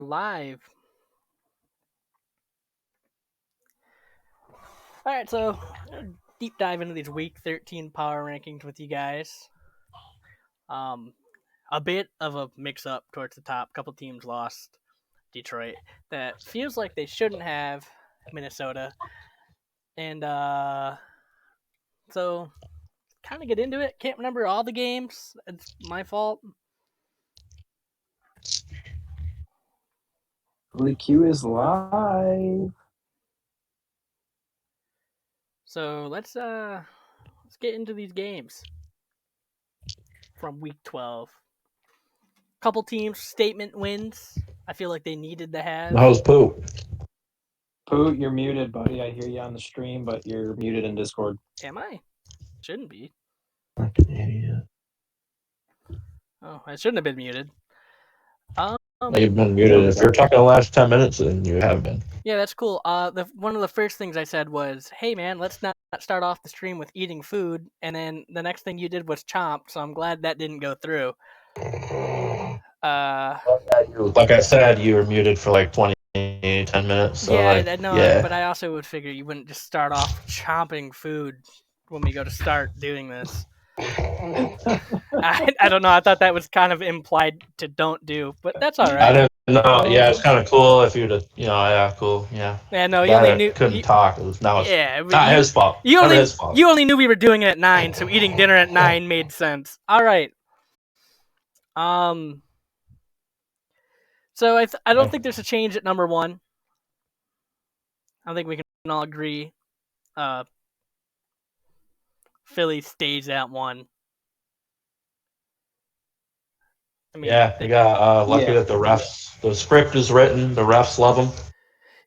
Live. All right, so deep dive into these Week 13 power rankings with you guys. Um, a bit of a mix-up towards the top. A couple teams lost. Detroit. That feels like they shouldn't have. Minnesota. And so kind of get into it. Can't remember all the games. It's my fault. The queue is live. So let's get into these games from Week 12. Couple teams statement wins. I feel like they needed to have. How's Pooh? Pooh, you're muted, buddy. I hear you on the stream, but you're muted in Discord. Am I? Shouldn't be. Fucking idiot. Oh, I shouldn't have been muted. You've been muted. If you're talking the last 10 minutes, then you have been. Yeah, that's cool. One of the first things I said was, "Hey, man, let's not start off the stream with eating food." And then the next thing you did was chomp. So I'm glad that didn't go through. Like I said, you were muted for like 10 minutes. So yeah, like, I know, yeah. but I also would figure you wouldn't just start off chomping food when we go to start doing this. I don't know. I thought that was kind of implied to don't do, but that's all right. I didn't know. Yeah, it's kind of cool if you'd, yeah, cool, yeah. Yeah, no, you only knew. Couldn't talk. It was not his fault. You Not only his fault. you only knew we were doing it at 9, so eating dinner at 9 made sense. All right. So I don't think there's a change at number 1. I think we can all agree. Philly stays at 1. I mean, yeah, they got lucky that the script is written. The refs love them.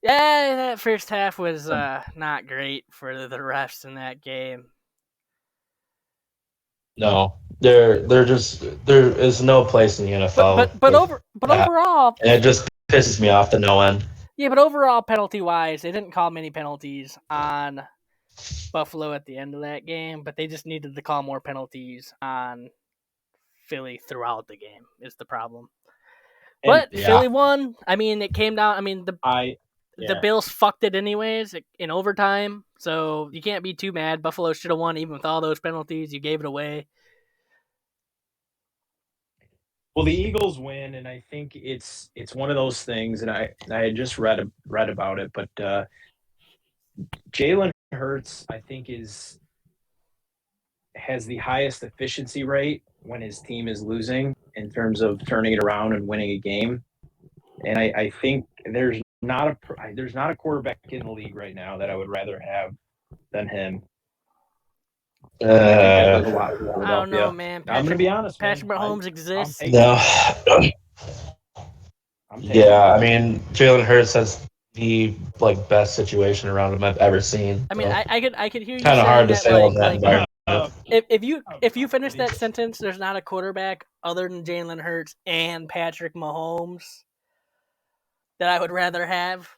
Yeah, that first half was not great for the refs in that game. No, there is no place in the NFL. But overall, and it just pisses me off to no end. Yeah, but overall, penalty wise, they didn't call many penalties on Buffalo at the end of that game, but they just needed to call more penalties on Philly throughout the game. Is the problem? But Philly won. I mean, it came down. I mean, the Bills fucked it anyways in overtime, so you can't be too mad. Buffalo should have won even with all those penalties. You gave it away. Well, the Eagles win, and I think it's one of those things, and I had just read about it, but Jalen Hurts, I think, has the highest efficiency rate when his team is losing in terms of turning it around and winning a game. And I think there's not a quarterback in the league right now that I would rather have than him. I don't know, man. I'm gonna be honest. Patrick Mahomes exists. No. Yeah, I mean, Jalen Hurts has the best situation around him I've ever seen. I mean, I could hear you. Kind of hard to say in that environment. If you finish that sentence, there's not a quarterback other than Jalen Hurts and Patrick Mahomes that I would rather have.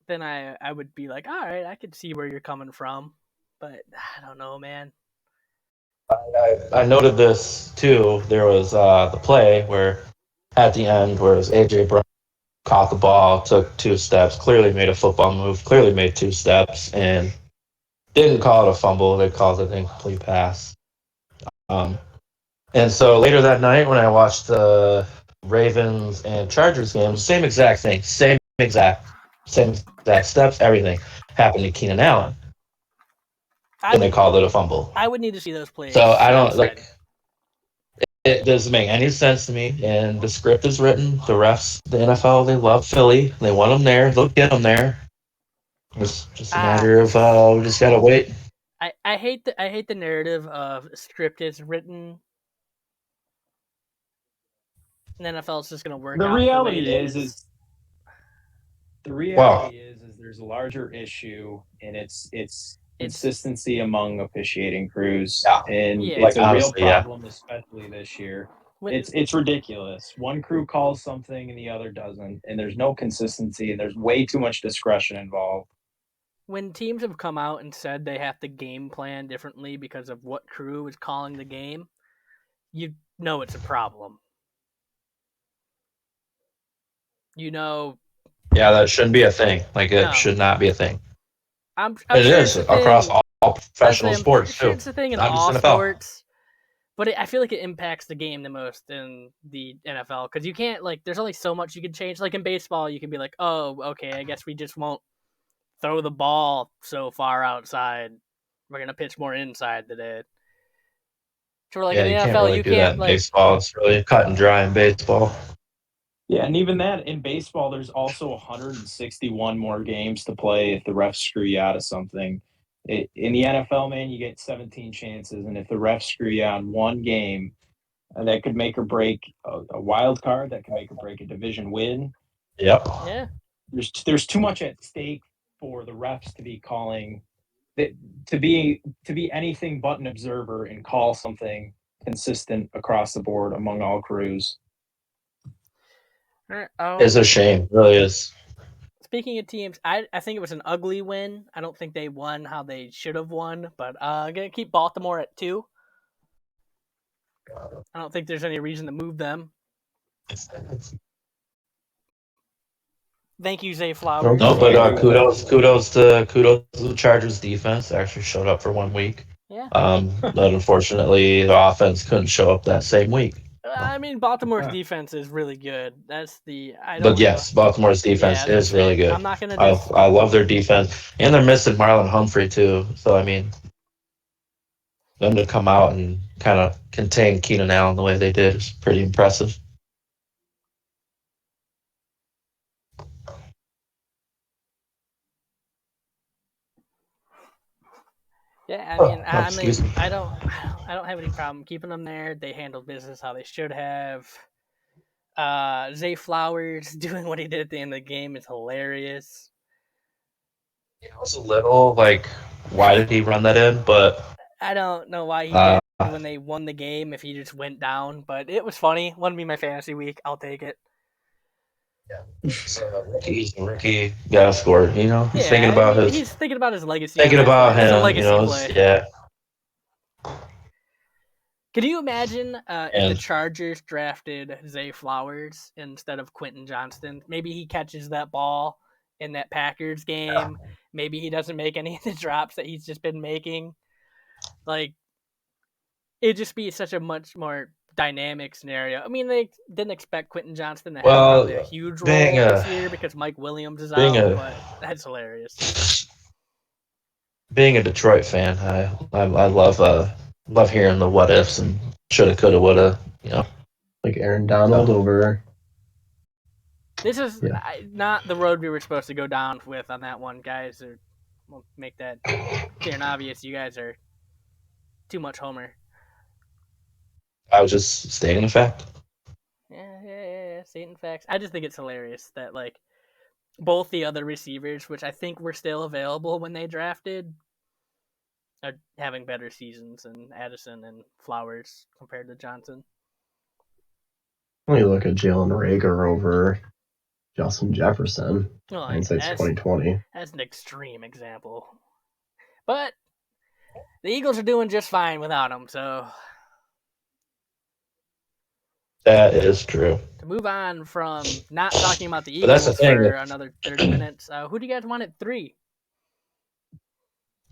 Then I would be like, all right, I could see where you're coming from, but I don't know, man. I noted this too. There was the play where at the end where it was AJ Brown caught the ball, took 2 steps, clearly made a football move, clearly made 2 steps, and didn't call it a fumble. They called it an incomplete pass. And so later that night when I watched the Ravens and Chargers game, same exact thing, same exact steps, everything happened to Keenan Allen. And they called it a fumble. I would need to see those plays. So I don't it doesn't make any sense to me. And the script is written. The refs, the NFL, they love Philly. They want them there. They'll get them there. It's just a matter of we just gotta wait. I hate the narrative of script is written. And NFL is just gonna work. The reality is there's a larger issue, and it's consistency among officiating crews, and it's a real problem, especially this year. It's ridiculous. One crew calls something and the other doesn't, and there's no consistency, and there's way too much discretion involved. When teams have come out and said they have to game plan differently because of what crew is calling the game, you know it's a problem. Yeah, that shouldn't be a thing. Like, it should not be a thing. I'm it sure is across all professional sports, I'm sure too. it's a thing in Not just all NFL. sports. But I feel like it impacts the game the most in the NFL because you can't, like, there's only so much you can change. Like in baseball, you can be like, oh, okay, I guess we just won't throw the ball so far outside. We're going to pitch more inside today. So, like, in the you NFL, can't really you do can't, that in like, baseball. It's really cut and dry in baseball. Yeah, and even that, in baseball, there's also 161 more games to play if the refs screw you out of something. In the NFL, man, you get 17 chances, and if the refs screw you on one game, that could make or break a wild card, that can make or break a division win. Yep. Yeah. There's too much at stake for the refs to be calling, to be anything but an observer and call something consistent across the board among all crews. It's a shame, it really is. Speaking of teams, I think it was an ugly win. I don't think they won how they should have won, but I'm going to keep Baltimore at 2. I don't think there's any reason to move them. Thank you, Zay Flowers. No, but kudos to the Chargers defense. They actually showed up for 1 week. Yeah. But unfortunately, the offense couldn't show up that same week. I mean, Baltimore's defense is really good. That's the. Baltimore's defense is really good. I'm not gonna. I love their defense, and they're missing Marlon Humphrey too. So I mean, them to come out and kind of contain Keenan Allen the way they did is pretty impressive. Yeah, I don't have any problem keeping them there. They handled business how they should have. Zay Flowers doing what he did at the end of the game is hilarious. It was a little like, why did he run that in? But I don't know why he did when they won the game if he just went down. But it was funny. Wouldn't be my fantasy week. I'll take it. Yeah, so Ricky got to score. He's thinking about his legacy. Thinking about him. Play. Yeah. Can you imagine if the Chargers drafted Zay Flowers instead of Quentin Johnston? Maybe he catches that ball in that Packers game. Yeah. Maybe he doesn't make any of the drops that he's just been making. Like, it'd just be such a much more dynamic scenario. I mean, they didn't expect Quentin Johnston to have probably a huge role this year because Mike Williams is out, but that's hilarious. Being a Detroit fan, I love hearing the what ifs and shoulda, coulda, woulda. Like Aaron Donald over. This is not the road we were supposed to go down with on that one, guys. We'll make that clear and obvious. You guys are too much homer. I was just stating a fact. Yeah, stating facts. I just think it's hilarious that, like, both the other receivers, which I think were still available when they drafted, are having better seasons than Addison and Flowers compared to Johnson. When you look at Jalen Reagor over Justin Jefferson, hindsight's 2020. That's an extreme example. But the Eagles are doing just fine without him, so... That is true. To move on from not talking about the Eagles for another 30 minutes, who do you guys want at 3?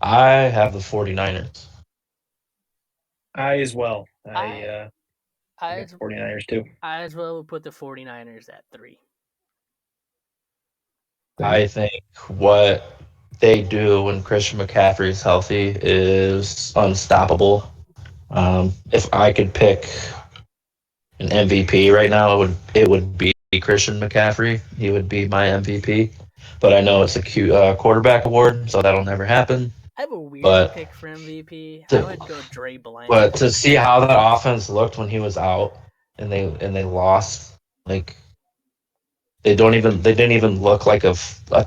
I have the 49ers. I as well. I 49ers too. I as well would put the 49ers at 3. I think what they do when Christian McCaffrey is healthy is unstoppable. If I could pick an MVP right now, it would be Christian McCaffrey. He would be my MVP. But I know it's a quarterback award, so that'll never happen. I have a weird pick for MVP. I would go Dre Blank. But to see how that offense looked when he was out, and they lost, like they didn't even look like a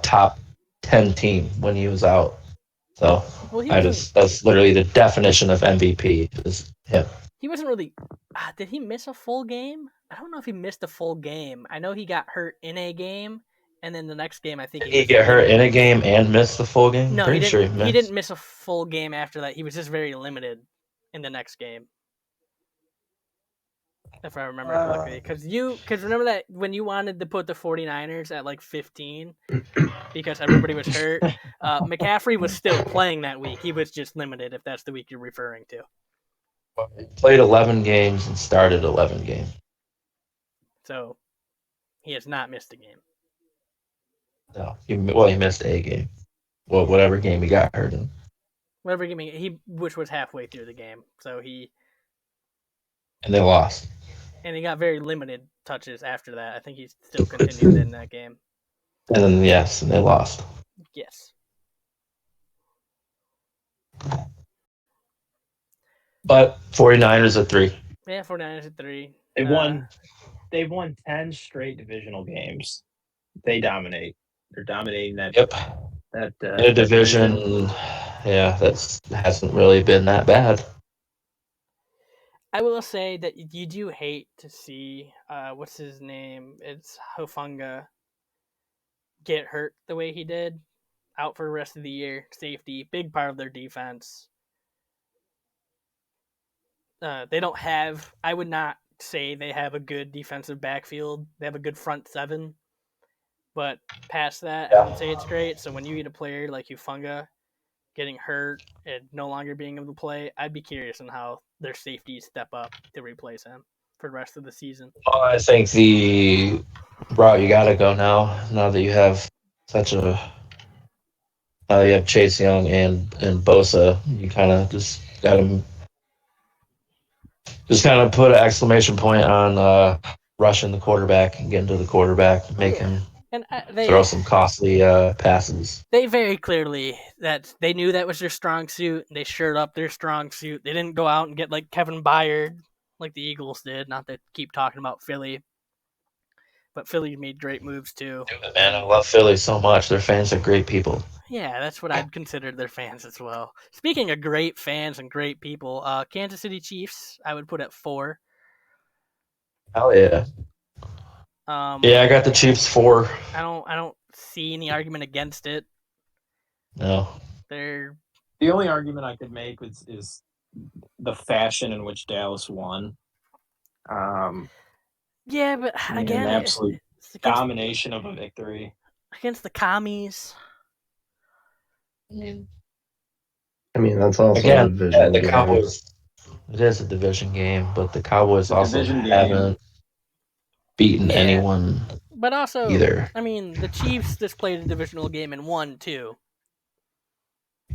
top 10 team when he was out. So that's literally the definition of MVP is him. He wasn't really. Did he miss a full game? I don't know if he missed a full game. I know he got hurt in a game, and then the next game I think did he get hurt in a game and miss the full game? No, he didn't miss a full game after that. He was just very limited in the next game. If I remember correctly. Because remember that when you wanted to put the 49ers at like 15 because everybody was hurt, McCaffrey was still playing that week. He was just limited, if that's the week you're referring to. He played 11 games and started 11 games. So he has not missed a game. No, he missed a game. Well, whatever game he got hurt in. Whatever game which was halfway through the game. And they lost. And he got very limited touches after that. I think he still continued in that game. And then, yes, and they lost. Yes. But 49ers at 3. Yeah, 49ers at 3. They've won 10 straight divisional games. They dominate. They're dominating that. Yep. In a division, that hasn't really been that bad. I will say that you do hate to see what's his name? It's Hufanga get hurt the way he did, out for the rest of the year. Safety, big part of their defense. They don't have. I would not say they have a good defensive backfield. They have a good front seven, but past that, I wouldn't say it's great. So when you get a player like Hufanga getting hurt and no longer being able to play, I'd be curious on how their safeties step up to replace him for the rest of the season. Well, I think the route you got to go now that you have you have Chase Young and Bosa, you kind of just got to put an exclamation point on rushing the quarterback and getting to the quarterback and make him throw some costly passes. They very clearly they knew that was their strong suit. They shored up their strong suit. They didn't go out and get like Kevin Byard like the Eagles did. Not to keep talking about Philly, but Philly made great moves too. Man, I love Philly so much. Their fans are great people. Yeah, that's what I'd consider their fans as well. Speaking of great fans and great people, Kansas City Chiefs, I would put at 4. Hell yeah. I got the Chiefs 4. I don't see any argument against it. No. The only argument I could make is the fashion in which Dallas won. Yeah, but again, an absolute domination of a victory against the commies. I mean, that's also a division game. Cowboys. It is a division game, but the Cowboys also haven't beaten anyone. But also, either. I mean, the Chiefs just played a divisional game and won too.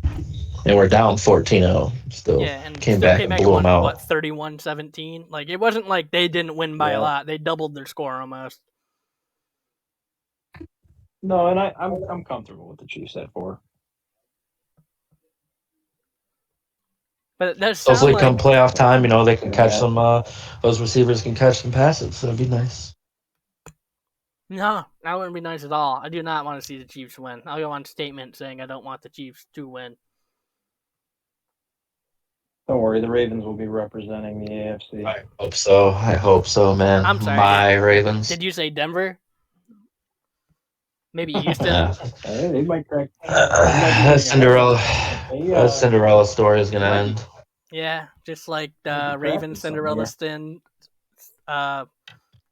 And we're down 14-0. Still came back and blew them out. What, 31-17? Like, it wasn't like they didn't win by a lot. They doubled their score almost. No, and I'm comfortable with the Chiefs at 4. But hopefully, come playoff time, they can catch some. Those receivers can catch some passes. That'd be nice. No, that wouldn't be nice at all. I do not want to see the Chiefs win. I'll go on statement saying I don't want the Chiefs to win. Don't worry, the Ravens will be representing the AFC. I hope so, man. I'm sorry. My Ravens. Did you say Denver? Maybe Houston. They might crack. Cinderella story is gonna end. Yeah, just like the Ravens Cinderella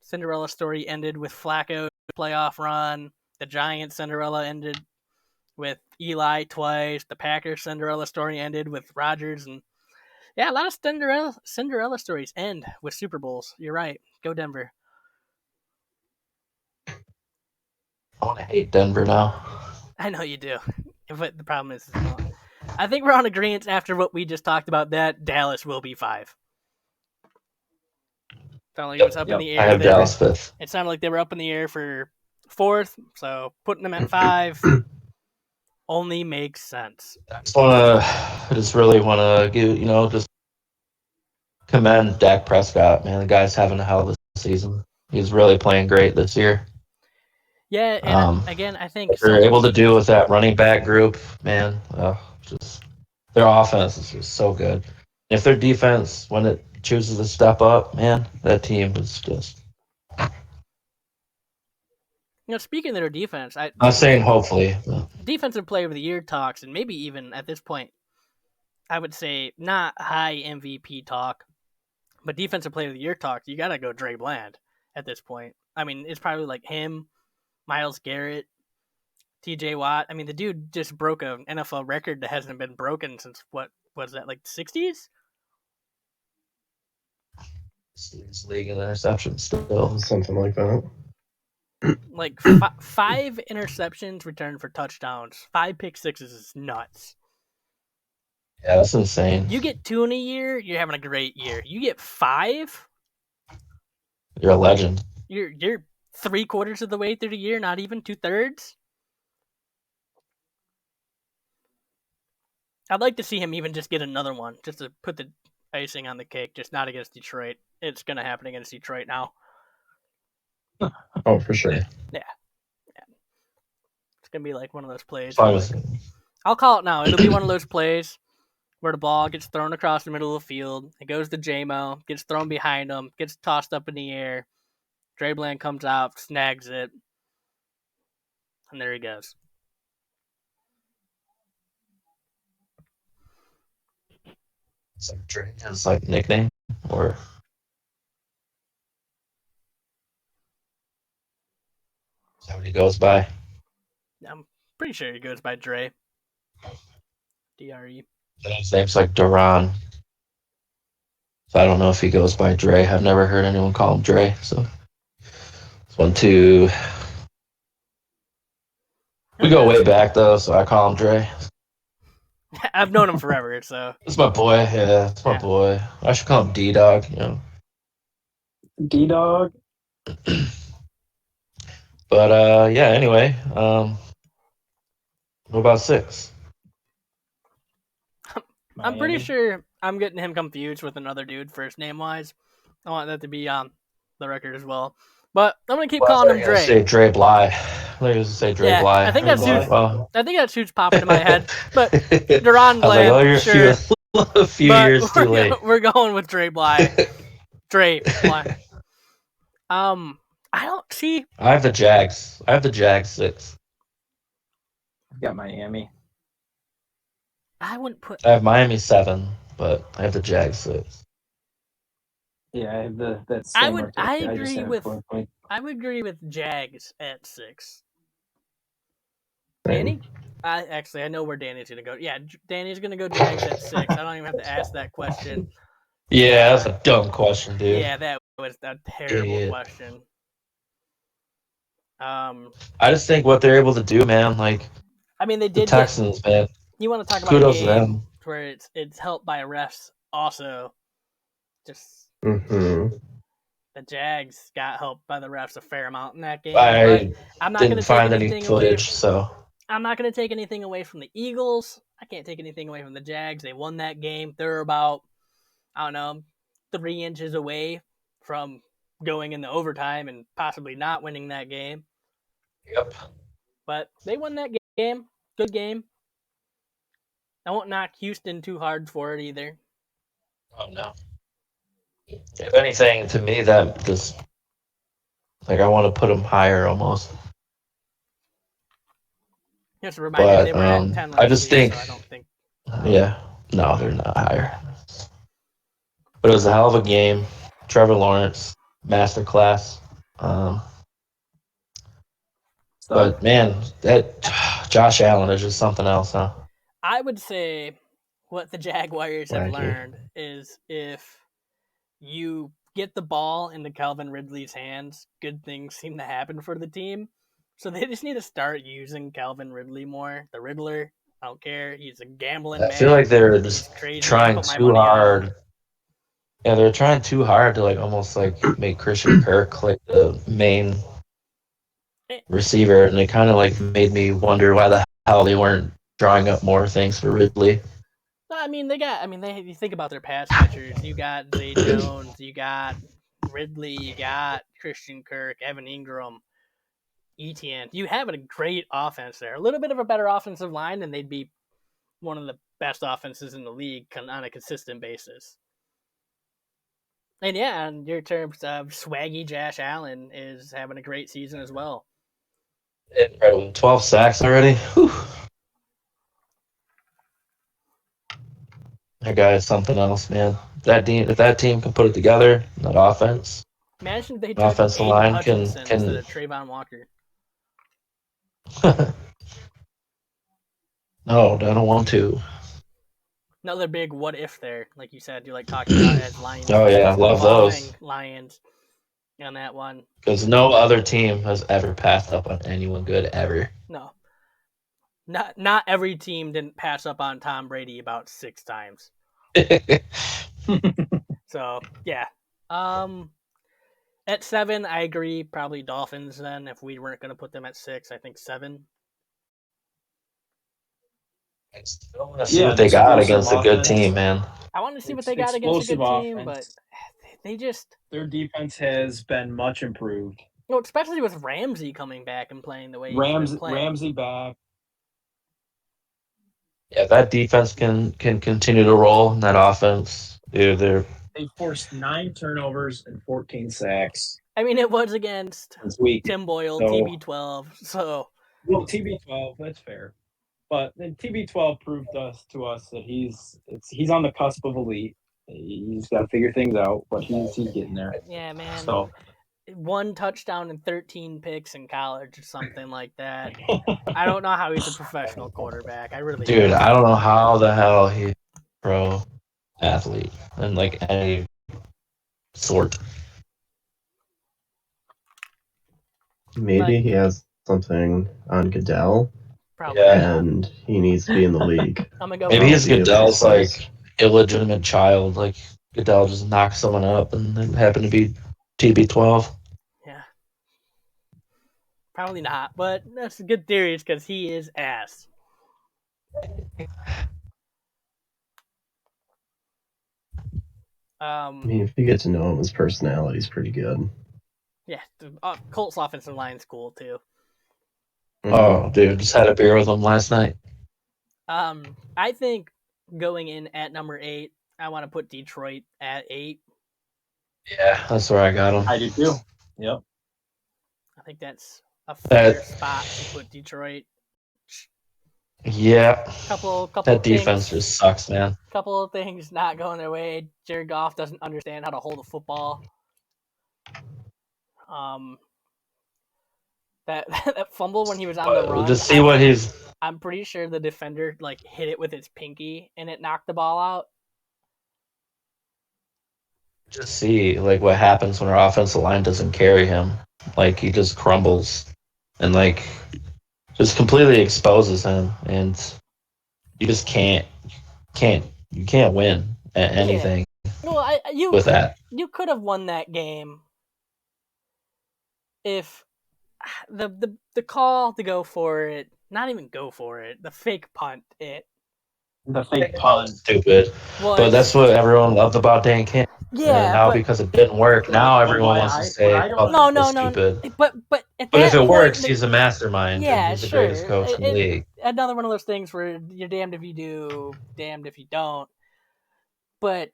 Cinderella story ended with Flacco's playoff run. The Giants Cinderella ended with Eli twice. The Packers Cinderella story ended with Rodgers, and a lot of Cinderella stories end with Super Bowls. You're right. Go Denver. I want to hate Denver now. I know you do, but the problem is, I think we're on agreement after what we just talked about that Dallas will be 5. Sounded like it was up in the air. I have Dallas 5th. It sounded like they were up in the air for 4th, so putting them at 5 only makes sense. I just really want to give, just commend Dak Prescott, man. The guy's having a hell of a season. He's really playing great this year. Yeah, and again, I think they're able to do with that running back group, man. Just their offense is just so good. If their defense, when it chooses to step up, man, that team is just. Speaking of their defense, I'm saying hopefully. Defensive Player of the Year talks, and maybe even at this point, I would say not high MVP talk, But defensive player of the year talk, you got to go Dre Bland at this point. I mean, it's probably like him, Myles Garrett, TJ Watt. I mean, the dude just broke an NFL record that hasn't been broken since what was that, like the 60s? League in interceptions still. Something like that. Like 5 interceptions returned for touchdowns. 5 pick sixes is nuts. Yeah, that's insane. You get 2 in a year, you're having a great year. You get 5, you're a legend. You're 3/4 of the way through the year, not even 2/3. I'd like to see him even just get another one, just to put the icing on the cake, just not against Detroit. It's going to happen against Detroit now. Oh, for sure. Yeah. It's going to be like one of those plays. I'll call it now. It'll be one of those plays where the ball gets thrown across the middle of the field. It goes to J-Mo, gets thrown behind him, gets tossed up in the air. Dre Bland comes out, snags it, and there he goes. It's like Dre has like nickname, or is that what he goes by? I'm pretty sure he goes by Dre. D-R-E. His name's like Duran. So I don't know if he goes by Dre. I've never heard anyone call him Dre. So it's 1, 2. We go way back though, so I call him Dre. I've known him forever, so it's my boy. Yeah, it's my boy. I should call him D-Dog. You know, D-Dog. But yeah. Anyway, what about 6? I'm pretty sure I'm getting him confused with another dude first name wise. I want that to be on the record as well. But I'm gonna keep calling him Dre. Say Dre Bly. I was say Dre Bly. I think that's who's popping in my head. But Duran Bland, you're sure. a few years too late. We're going with Dre Bly. Dre Bly. I don't see. I have the Jags. 6. I've got Miami. I wouldn't put. I have Miami 7, but I have the Jags 6. Yeah, I have that. I would agree with Jags at 6. Danny? I know where Danny's gonna go. Yeah, Danny's gonna go Jags at 6. I don't even have to ask that question. Yeah, that's a dumb question, dude. Yeah, that was a terrible question. I just think what they're able to do, man. Like, I mean, they did. The Texans, man. You want to talk about kudos to them, where it's helped by refs also. Just the Jags got helped by the refs a fair amount in that game. I'm not didn't find any footage, so I'm not going to take anything away from the Eagles. I can't take anything away from the Jags. They won that game. They're about, 3 inches away from going into overtime and possibly not winning that game. Yep. But they won that game. Good game. I won't knock Houston too hard for it either. Oh, no. If anything, to me, that just, I want to put them higher almost. Just to remind you, they were at 10 last I just year, think, so I don't think. Yeah. No, they're not higher. But it was a hell of a game. Trevor Lawrence, masterclass. But, man, that Josh Allen is just something else, huh? I would say what the Jaguars have learned is if you get the ball into Calvin Ridley's hands, good things seem to happen for the team. So they just need to start using Calvin Ridley more. The Riddler, I don't care. He's a gambling man. I feel like they're just trying too hard. Yeah, they're trying too hard to almost make Christian Kirk the main receiver, and it kind of made me wonder why the hell they weren't drawing up more things for Ridley. You think about their pass catchers. You got Zay Jones, you got Ridley, you got Christian Kirk, Evan Ingram, Etienne. You have a great offense there. A little bit of a better offensive line, and they'd be one of the best offenses in the league on a consistent basis. And yeah, in your terms of swaggy Josh Allen is having a great season as well. 12 sacks already. Whew. That guy is something else, man. If that team can put it together, that offense. Imagine if they took offensive Aiden line Hutchinson can instead of Trayvon Walker. No, I don't want to. Another big what if there, like you said, you like talking about as Lions. Oh yeah, love those Lions on that one. Because no other team has ever passed up on anyone good ever. No. Not every team didn't pass up on Tom Brady about 6 times. So yeah. At 7, I agree. Probably Dolphins then. If we weren't going to put them at 6, I think 7. I still want to see what they got against a good team, man. I want to see what they got against a good team, but they just... Their defense has been much improved. Well, especially with Ramsey coming back and playing the way he's been playing. Ramsey back. Yeah, that defense can continue to roll in that offense. Dude, they forced 9 turnovers and 14 sacks. I mean, it was against Tim Boyle, TB12. So, well, TB12, that's fair. But then TB12 proved to us that he's on the cusp of elite. He's got to figure things out, but he's getting there. Yeah, man. So 1 touchdown and 13 picks in college or something like that. I don't know how he's a professional quarterback. I really don't. I don't know how the hell he's a pro athlete in like any sort. Maybe he has something on Goodell. Probably. And he needs to be in the league. Maybe he's Goodell's like illegitimate child. Like Goodell just knocked someone up and it happened to be TB12. Yeah. Probably not, but that's a good theory because he is ass. I mean, if you get to know him, his personality is pretty good. Yeah, Colts offensive line's cool too. Oh, dude, just had a beer with him last night. I think going in at number 8, I want to put Detroit at 8. Yeah, that's where I got him. I do too. Yep. I think that's a fair spot to put Detroit. Yeah. Couple that defense just sucks, man. Couple of things not going their way. Jared Goff doesn't understand how to hold a football. That fumble when he was on the run. Just see what he's. I'm pretty sure the defender like hit it with his pinky and it knocked the ball out. Just see like what happens when our offensive line doesn't carry him. Like he just crumbles and like just completely exposes him, and you just can't win at anything. Yeah. Well, with that, you could have won that game if the call to go for it, not even go for it, the fake punt it. The fake punt. Stupid. But that's what everyone loved about Dan Campbell. Yeah. And now because it didn't work, now everyone wants to say, no. Stupid. But if it works, he's a mastermind. Yeah, he's the greatest coach in the league. Another one of those things where you're damned if you do, damned if you don't. But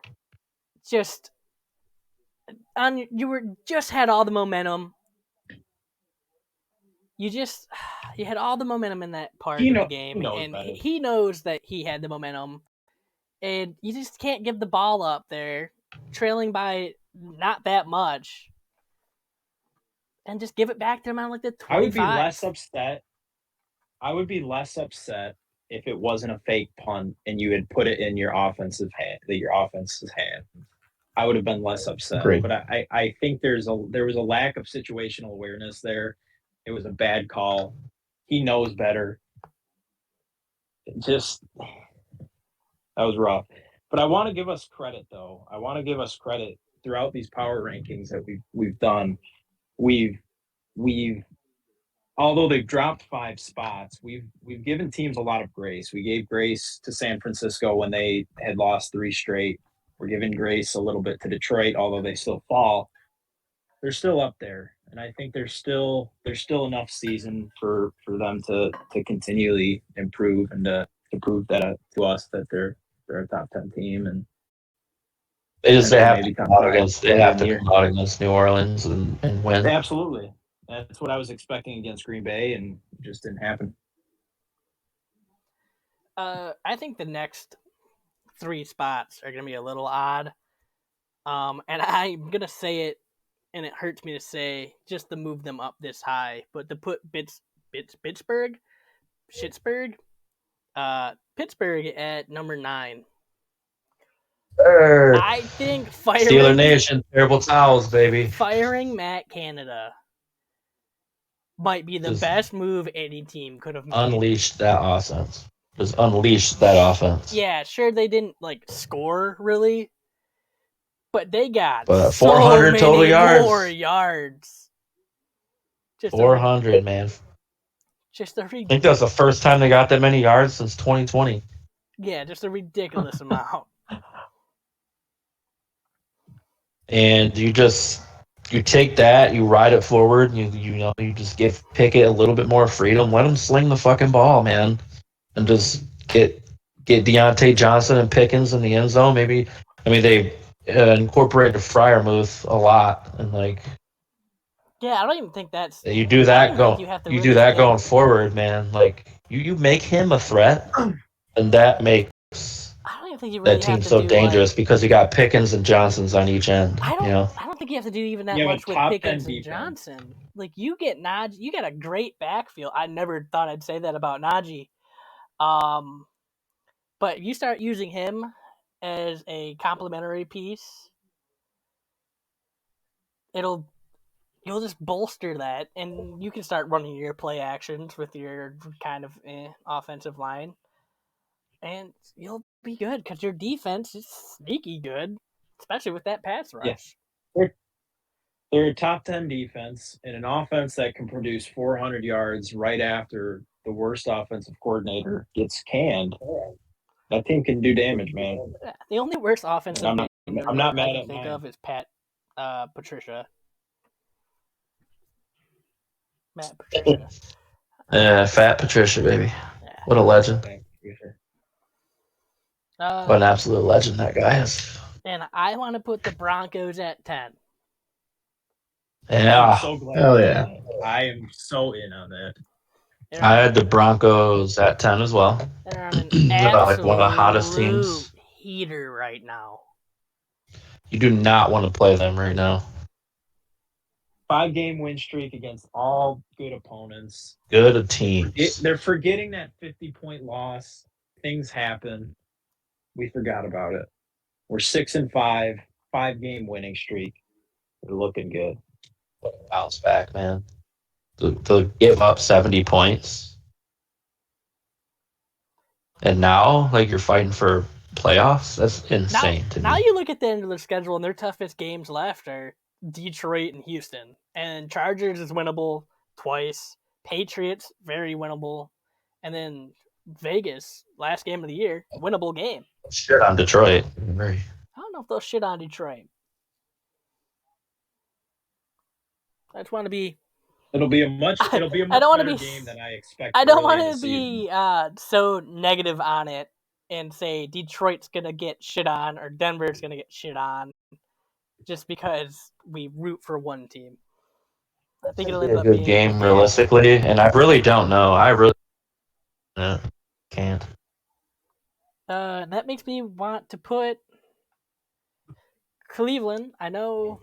just you had all the momentum. You had all the momentum in that part of the game, and he knows that he had the momentum, and you just can't give the ball up there, trailing by not that much, and just give it back to him on like the 25. I would be less upset if it wasn't a fake punt and you had put it in your offense's hand. I would have been less upset. Great. But I think there was a lack of situational awareness there. It was a bad call. He knows better. That was rough. But I want to give us credit, though. I want to give us credit throughout these power rankings that we've done. We've although they've dropped 5 spots, we've given teams a lot of grace. We gave grace to San Francisco when they had lost 3 straight. We're giving grace a little bit to Detroit, although they still fall. They're still up there. And I think there's still enough season for them to continually improve and to prove that to us that they're a top 10 team, and they have to come out against New Orleans and win. Absolutely, that's what I was expecting against Green Bay, and it just didn't happen. I think the next 3 spots are going to be a little odd. And I'm going to say it, and it hurts me to say, just to move them up this high, but to put Pittsburgh at number 9. I think Steeler Nation, terrible towels, baby. Firing Matt Canada might be the best move any team could have made. Unleashed that offense. Just unleashed that offense. Yeah, sure, they didn't score really, but they got 400 total yards. More yards. Just 400, man. Just a I think that's the first time they got that many yards since 2020. Yeah, just a ridiculous amount. And you take that, you ride it forward, you just give Pickett a little bit more freedom. Let him sling the fucking ball, man, and just get Deontay Johnson and Pickens in the end zone. Maybe, they incorporated Freiermuth a lot, and yeah, I don't even think that's. You do that going forward, man. You make him a threat, and that makes. I don't even think you really that team's so dangerous because you got Pickens and Johnsons on each end. I don't think you have to do even that much with Pickens and Johnson. You get Najee, you got a great backfield. I never thought I'd say that about Najee. But you start using him as a complementary piece, you'll just bolster that, and you can start running your play actions with your kind of offensive line. And you'll be good because your defense is sneaky good, especially with that pass rush. Yeah. They're a top 10 defense and an offense that can produce 400 yards right after the worst offensive coordinator gets canned. That team can do damage, man. The only worst offensive I'm not mad I at think mine. of is Patricia. Matt Patricia. Fat Patricia, baby. Yeah. What a legend. What an absolute legend that guy is. And I want to put the Broncos at 10. Yeah. I'm so glad. Hell yeah. I am so in on that. I had the Broncos at 10 as well. They're on an one of the hottest teams. Heater right now. You do not want to play them right now. 5-game win streak against all good opponents. Good teams. They're forgetting that 50-point loss. Things happen. We forgot about it. We're 6-5, 5-game winning streak. They're looking good. Bounce back, man. To give up 70 points. And now, you're fighting for playoffs? That's insane to me. Now you look at the end of their schedule, and their toughest games left are Detroit and Houston. And Chargers is winnable twice. Patriots, very winnable. And then Vegas, last game of the year, winnable game. Shit on Detroit. I don't know if they'll shit on Detroit. I just want to be. It'll be a much better game than I expected. I don't want to be so negative on it and say Detroit's gonna get shit on or Denver's gonna get shit on, just because we root for one team. I think it'll end up being a good game realistically, and I really don't know. I really can't. That makes me want to put Cleveland. I know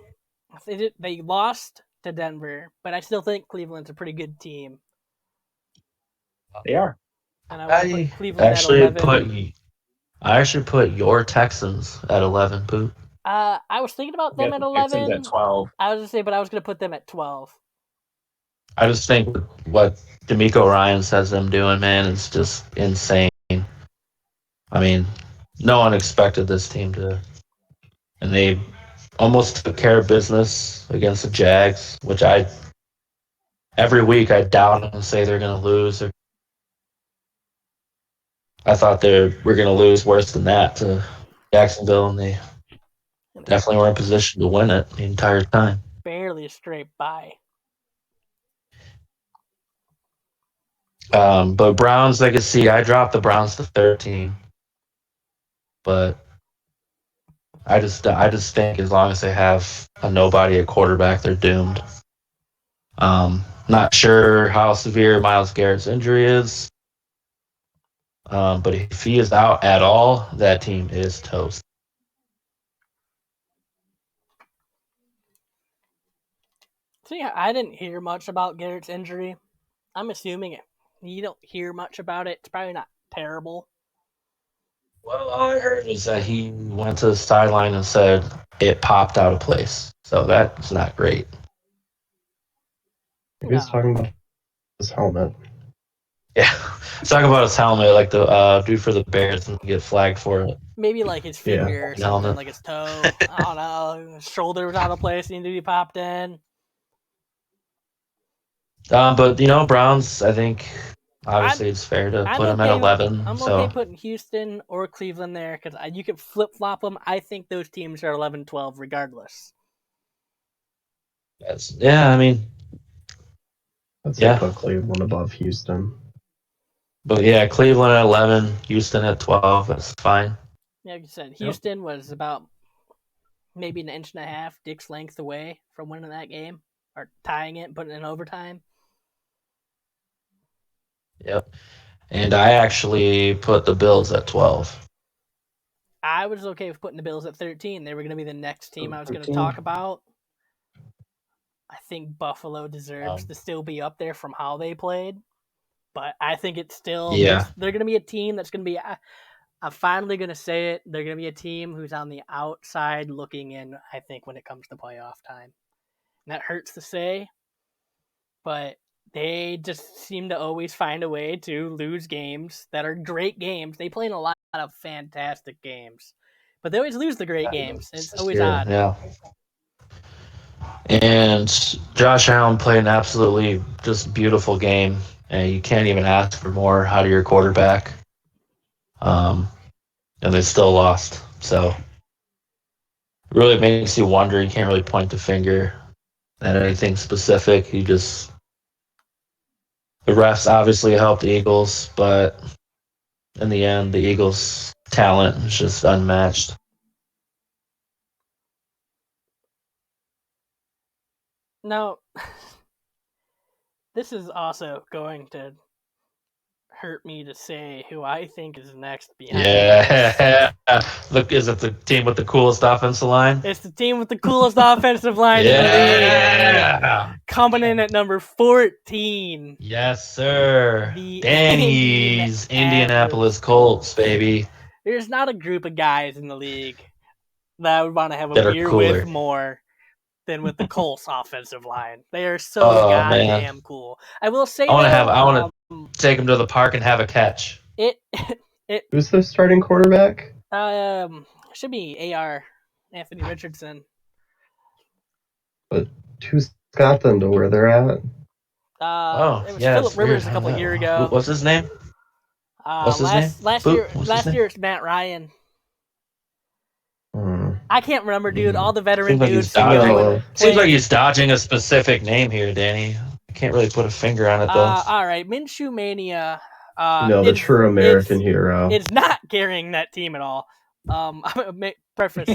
they lost to Denver, but I still think Cleveland's a pretty good team. They are. And I put Cleveland at 11. I actually put your Texans at 11, Poop. I was thinking about them at 11. Texans at 12. I was going to say, but I was going to put them at 12. I just think what D'Amico Ryans has them doing, man, is just insane. No one expected this team to, and they almost took care of business against the Jags, which every week I doubt them and say they're going to lose. I thought we're going to lose worse than that to Jacksonville, and they definitely were in position to win it the entire time. Barely a straight bye. But Browns, I can see, I dropped the Browns to 13. But I just think as long as they have a nobody at quarterback, they're doomed. Not sure how severe Myles Garrett's injury is. But if he is out at all, that team is toast. See, I didn't hear much about Garrett's injury. I'm assuming you don't hear much about it. It's probably not terrible. Well, all I heard is that he went to the sideline and said it popped out of place. So that's not great. He was talking about his helmet. Yeah, talking about his helmet, like the dude for the Bears, and get flagged for it. Maybe like his finger or something, like his toe. I don't know. His shoulder was out of place, needed to be popped in. But Browns, I think obviously it's fair to put them at 11. I'm okay putting Houston or Cleveland there because you could flip flop them. I think those teams are 11-12 regardless. I mean, I'd say put Cleveland above Houston. But yeah, Cleveland at 11, Houston at 12. That's fine. Yeah, like you said, Houston was about maybe an inch and a half, Dick's length away from winning that game or tying it and putting it in overtime. Yep. And I actually put the Bills at 12. I was okay with putting the Bills at 13. They were going to be the next team I was going to talk about. I think Buffalo deserves to still be up there from how they played. But I think it's still, they're going to be a team that's going to be, I'm finally going to say it, they're going to be a team who's on the outside looking in, I think, when it comes to playoff time. And that hurts to say, but they just seem to always find a way to lose games that are great games. They play in a lot of fantastic games, but they always lose the great games. It's always odd. Yeah. And Josh Allen played an absolutely just beautiful game. And you can't even ask for more out of your quarterback. And they still lost. So it really makes you wonder. You can't really point the finger at anything specific. The refs obviously helped the Eagles, but in the end, the Eagles' talent is just unmatched. Now, this is also going to hurt me to say who I think is next behind. Yeah. Look, is it the team with the coolest offensive line? It's the team with the coolest offensive line in the league. Coming in at number 14. Yes, sir. Danny's Indianapolis Colts, baby. There's not a group of guys in the league that I would want to have a beer with more than with the Colts offensive line. They are so goddamn cool. I will say I want to take them to the park and have a catch. Who's the starting quarterback? Should be AR Anthony Richardson. But who's got them to where they're at? It was Phillip Rivers a couple of years ago. What's his name? Last year it's Matt Ryan. I can't remember, dude. All the veteran dudes. Seems like he's dodging a specific name here, Danny. I can't really put a finger on it, though. All right, Minshew Mania. The true American hero. It's not carrying that team at all. I'm going to preface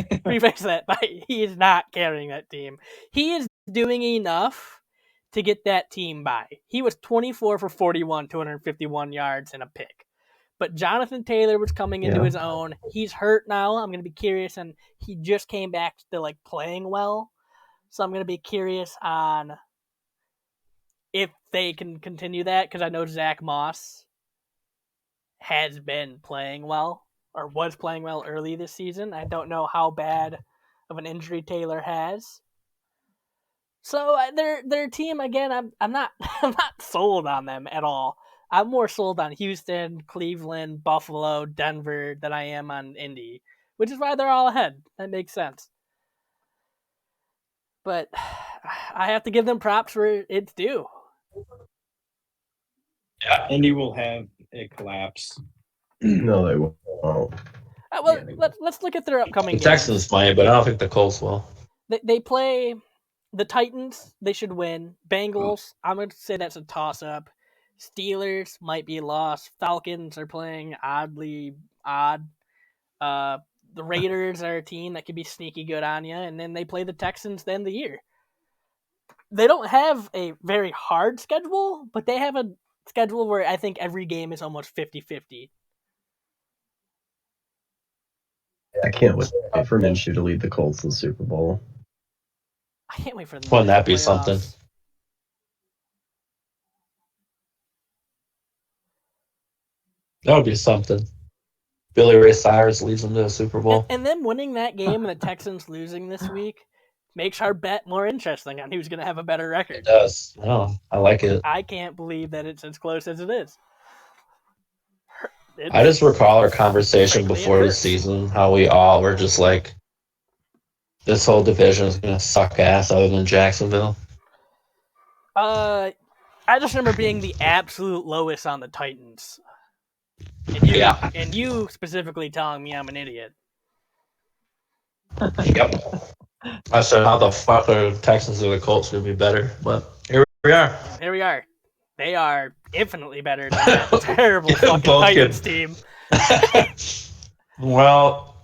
that by he is not carrying that team. He is doing enough to get that team by. He was 24 for 41, 251 yards and a pick. But Jonathan Taylor was coming into his own. He's hurt now. I'm going to be curious, and he just came back to playing well. So I'm going to be curious on if they can continue that, because I know Zach Moss has been playing well, or was playing well early this season. I don't know how bad of an injury Taylor has. So their team, again, I'm not sold on them at all. I'm more sold on Houston, Cleveland, Buffalo, Denver than I am on Indy, which is why they're all ahead. That makes sense. But I have to give them props where it's due. Yeah, Indy will have a collapse. No, they won't. Let's look at their upcoming games. The Texans might, but I don't think the Colts will. They play the Titans. They should win. Bengals, I'm going to say that's a toss-up. Steelers might be lost. Falcons are playing oddly odd. The Raiders are a team that could be sneaky good on you, and then they play the Texans to end the year. They don't have a very hard schedule, but they have a schedule where I think every game is almost 50-50. I can't wait for Minshew to lead the Colts in the Super Bowl. I can't wait for them. Wouldn't that be something? That would be something. Billy Ray Cyrus leads them to the Super Bowl. And them winning that game and the Texans losing this week makes our bet more interesting on who's going to have a better record. It does. Oh, I like it. I can't believe that it's as close as it is. I just recall our conversation before the season, how we all were just like, this whole division is going to suck ass other than Jacksonville. I just remember being the absolute lowest on the Titans. And you specifically telling me I'm an idiot. Yep. I said, how the fuck are the Texans or the Colts going to be better? But here we are. Here we are. They are infinitely better than that terrible fucking Titans team. Well,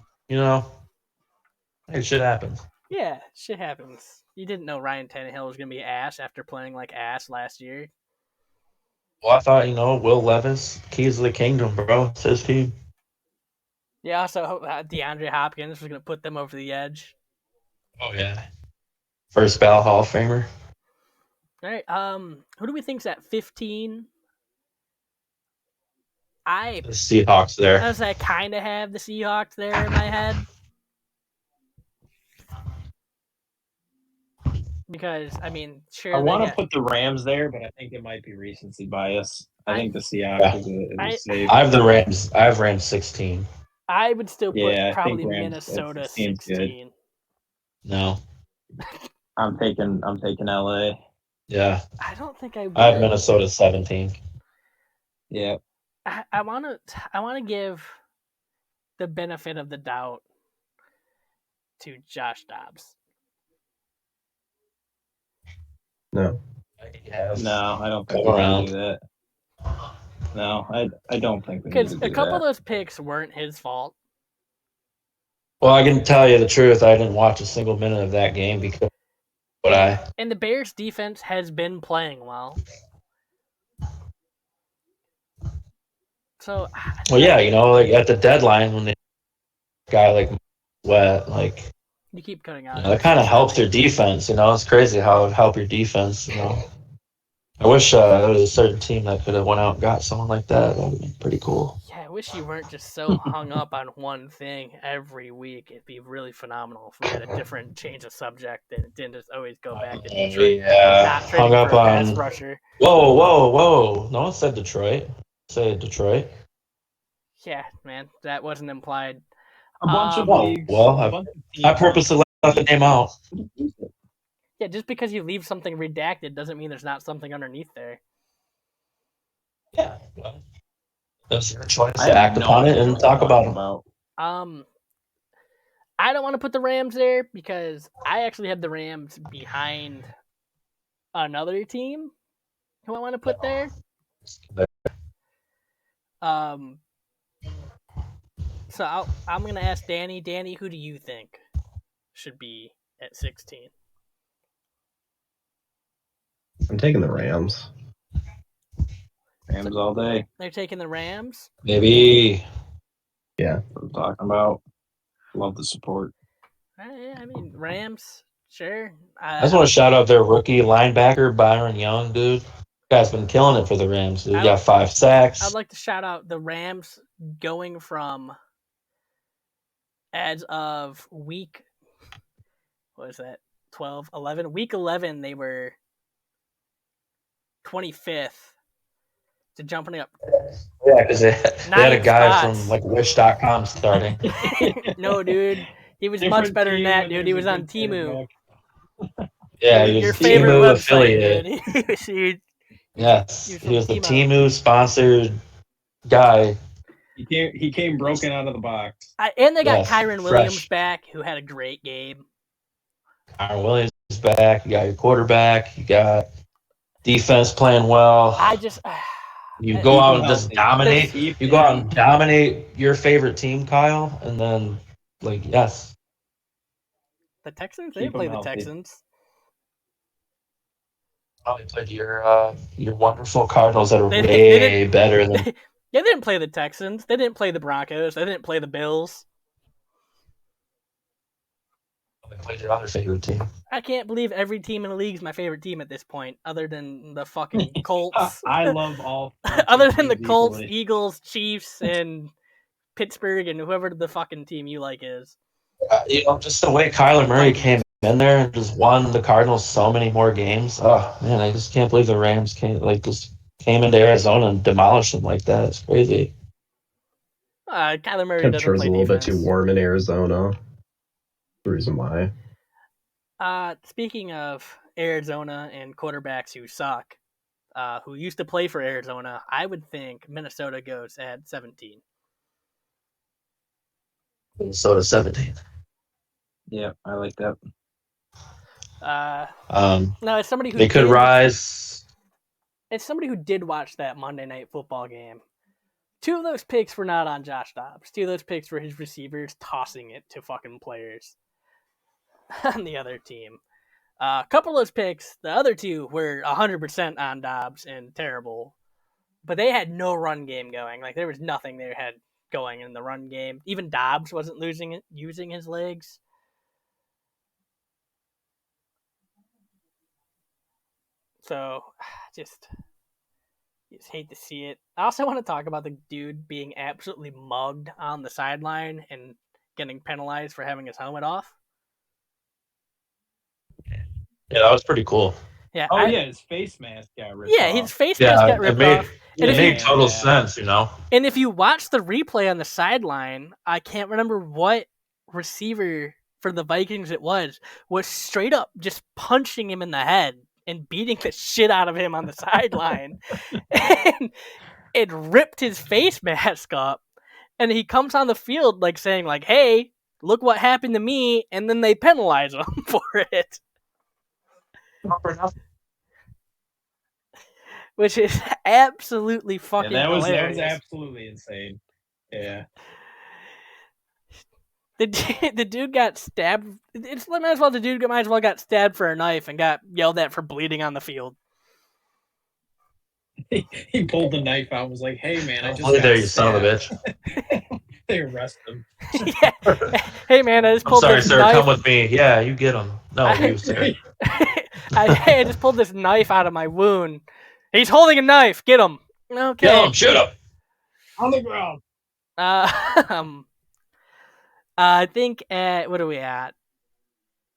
shit happens. Yeah, shit happens. You didn't know Ryan Tannehill was going to be ass after playing like ass last year. Well, I thought, Will Levis, keys of the kingdom, bro. It's his team. Yeah, so DeAndre Hopkins was going to put them over the edge. Oh, yeah. First ballot Hall of Famer. All right. Who do we think's at 15? The Seahawks there. I kind of have the Seahawks there in my head. Because, sure. I want to put the Rams there, but I think it might be recency bias. I think the Seahawks is safe. I have the Rams. I have Rams 16. I would still put probably Minnesota 16. No. I'm taking LA. Yeah. I don't think I would. I have Minnesota 17. Yeah. I want to give the benefit of the doubt to Josh Dobbs. No, I don't think we can do that. No, I don't think we because a couple of those picks weren't his fault. Well, I can tell you the truth. I didn't watch a single minute of that game because and the Bears' defense has been playing well. So. Well, yeah, at the deadline when the guy wet, you keep cutting out. That kind of helps their defense. It's crazy how it would help your defense. I wish there was a certain team that could have went out and got someone like that. That would have been pretty cool. Yeah, I wish you weren't just so hung up on one thing every week. It'd be really phenomenal if we had a different change of subject and it didn't just always go back to Detroit. Yeah, hung up on pass rusher. Whoa! No one said Detroit. Say Detroit. Yeah, man, that wasn't implied. A bunch of leagues. Well, I purposely left the name out. Yeah, just because you leave something redacted doesn't mean there's not something underneath there. Yeah, well, that's your choice to act upon it and talk about them. I don't want to put the Rams there because I actually have the Rams behind another team who I want to put there. So I'm going to ask Danny. Danny, who do you think should be at 16? I'm taking the Rams. Rams all day. They're taking the Rams? Maybe. Yeah. What I'm talking about. Love the support. Rams, sure. I just want to shout out their rookie linebacker, Byron Young, dude. Guy's been killing it for the Rams, dude. He got 5 sacks. I'd like to shout out the Rams going from as of week, what was that, 12, 11? Week 11, they were 25th to jumping up. Yeah, because they had a guy from Wish.com starting. No, dude. He was much better than that, dude. He was on Temu. Yeah, he was your favorite Temu website, affiliate. Yes, he was the Temu sponsored guy. He came broken out of the box. And they got Kyren Williams back, who had a great game. Kyren Williams is back. You got your quarterback. You got defense playing well. You go out and just dominate. You go out and dominate your favorite team, Kyle, and then yes. The Texans? They didn't play the Texans. Probably played your wonderful Cardinals that are way better than. They didn't play the Texans. They didn't play the Broncos. They didn't play the Bills. Who's your other favorite team? I can't believe every team in the league is my favorite team at this point, other than the fucking Colts. I love all. Other than the Colts, equally. Eagles, Chiefs, and Pittsburgh, and whoever the fucking team you like is. Just the way Kyler Murray came in there and just won the Cardinals so many more games. Oh man, I just can't believe the Rams came into Arizona and demolished them like that. It's crazy. Kyler Murray temperature is a little bit too warm in Arizona. The reason why. Speaking of Arizona and quarterbacks who suck, who used to play for Arizona, I would think Minnesota goes at 17. Minnesota 17. Yeah, I like that. No, it's somebody who they could rise. It's somebody who did watch that Monday Night Football game. 2 of those picks were not on Josh Dobbs. 2 of those picks were his receivers tossing it to fucking players on the other team. A couple of those picks, the other 2 were 100% on Dobbs and terrible. But they had no run game going. Like, there was nothing they had going in the run game. Even Dobbs wasn't using his legs. So, just hate to see it. I also want to talk about the dude being absolutely mugged on the sideline and getting penalized for having his helmet off. Yeah, that was pretty cool. Yeah. His face mask got ripped off. His face mask got ripped off. It made total sense, And if you watch the replay on the sideline, I can't remember what receiver for the Vikings it was straight up just punching him in the head and beating the shit out of him on the sideline. And it ripped his face mask up. And he comes on the field like saying, like, hey, look what happened to me. And then they penalize him for it. Which is absolutely fucking hilarious. That was absolutely insane. Yeah. The dude got stabbed. Might as well got stabbed for a knife and got yelled at for bleeding on the field. He pulled the knife out and was like, "Hey man, I just got there, you son of a bitch." They arrest him. Yeah. Hey man, I just pulled I'm sorry, this sir. knife. Come with me. Yeah, you get him. No, you sir. I just pulled this knife out of my wound. He's holding a knife. Get him. Okay. Get him. Shoot him. On the ground. I think at, what are we at?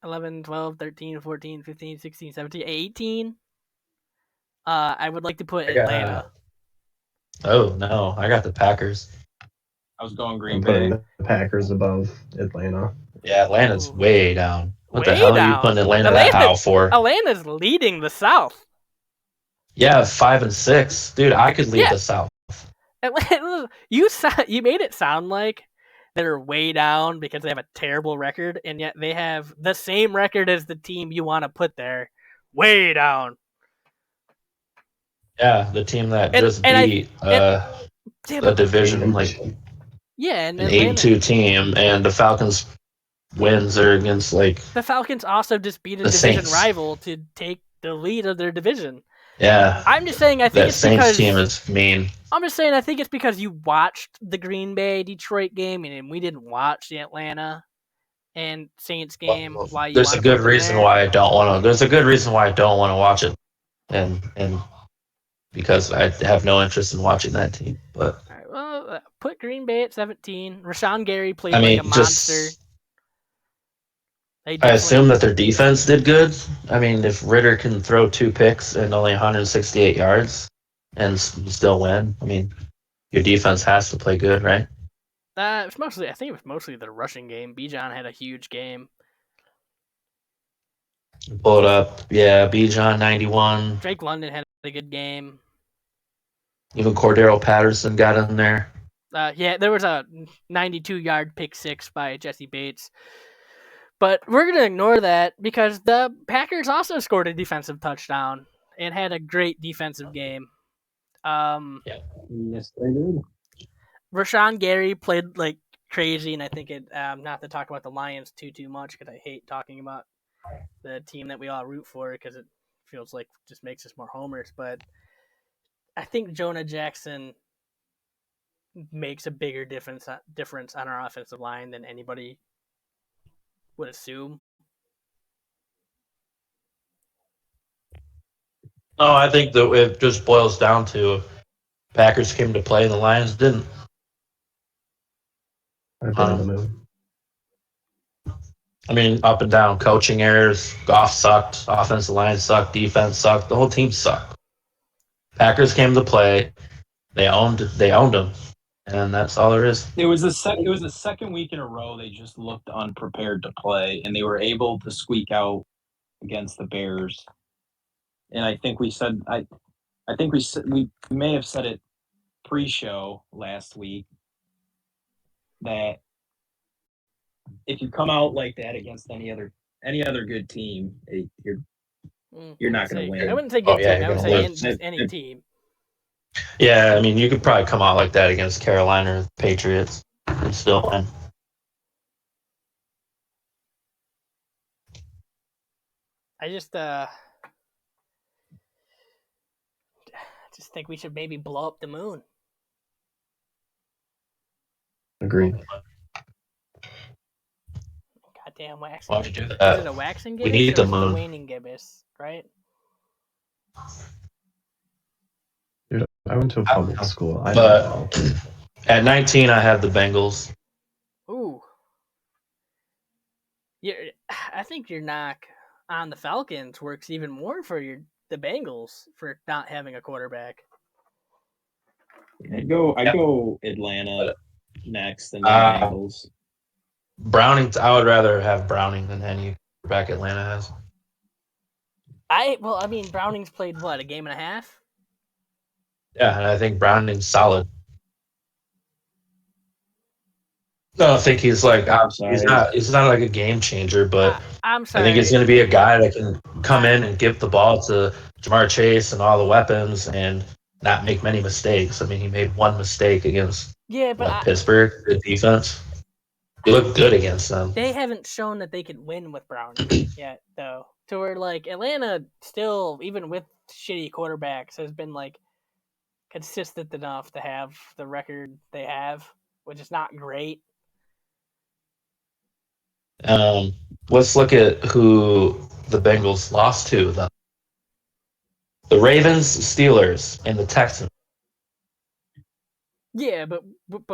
11, 12, 13, 14, 15, 16, 17, 18. I would like to put Atlanta. Oh, no. I got the Packers. I was going Green Bay. The Packers above Atlanta. Yeah, Atlanta's way down. What the hell are you putting Atlanta that high for? Atlanta's leading the South. Yeah, 5 and 6. Dude, I could lead the South. Atlanta, you made it sound like they're way down because they have a terrible record, and yet they have the same record as the team you want to put there. Way down. Yeah, the team that beat the division, and an 8-2 team, and the Falcons' wins are against the Falcons also just beat a division rival to take the lead of their division. Yeah, I'm just saying. I think it's Saints because team is mean. I'm just saying. I think it's because you watched the Green Bay Detroit game, and we didn't watch the Atlanta and Saints game. There's a good reason why I don't want to. There's a good reason why I don't want to watch it, and because I have no interest in watching that team. But all right, well, put Green Bay at 17. Rashawn Gary played like a monster. I assume that their defense did good. I mean, if Ritter can throw 2 picks and only 168 yards and still win, I mean, your defense has to play good, right? I think it was mostly the rushing game. Bijan had a huge game. Pull it up. Yeah, Bijan 91. Drake London had a good game. Even Cordero Patterson got in there. There was a 92-yard pick 6 by Jesse Bates. But we're going to ignore that because the Packers also scored a defensive touchdown and had a great defensive game. Yes, they did. Rashawn Gary played like crazy, and I think not to talk about the Lions too much because I hate talking about the team that we all root for because it feels like just makes us more homers. But I think Jonah Jackson makes a bigger difference on our offensive line than anybody would assume. No, I think that it just boils down to Packers came to play and the Lions didn't. I've been on the move. I mean, up and down coaching errors. Goff sucked. Offensive line sucked. Defense sucked. The whole team sucked. Packers came to play. They owned them, and that's all there is. It was the second week in a row they just looked unprepared to play, and they were able to squeak out against the Bears. And I think we may have said it pre-show last week that if you come out like that against any other good team, you're not going to win. I wouldn't say good team. I would say any team. Yeah, I mean, you could probably come out like that against Carolina or the Patriots and still win. I just think we should maybe blow up the moon. Agreed. Goddamn waxing. Why would you do that? Is it a waxing gibbous? We need the moon. A waning gibbous, right? Dude, I went to a public school. But at 19, I have the Bengals. Ooh. I think your knock on the Falcons works even more for the Bengals for not having a quarterback. I'd go Atlanta next and the Bengals. Browning, I would rather have Browning than any quarterback Atlanta has. Browning's played what, a game and a half? Yeah, and I think Browning's solid. No, I don't think he's like he's not like a game changer, but I'm sorry. I think he's going to be a guy that can come in and give the ball to Jamar Chase and all the weapons and not make many mistakes. I mean, he made one mistake against Pittsburgh, good defense. He looked good against them. They haven't shown that they can win with Browning yet, though. To where like Atlanta still, even with shitty quarterbacks, has been like consistent enough to have the record they have, which is not great. Let's look at who the Bengals lost to. The Ravens, Steelers, and the Texans. Yeah, but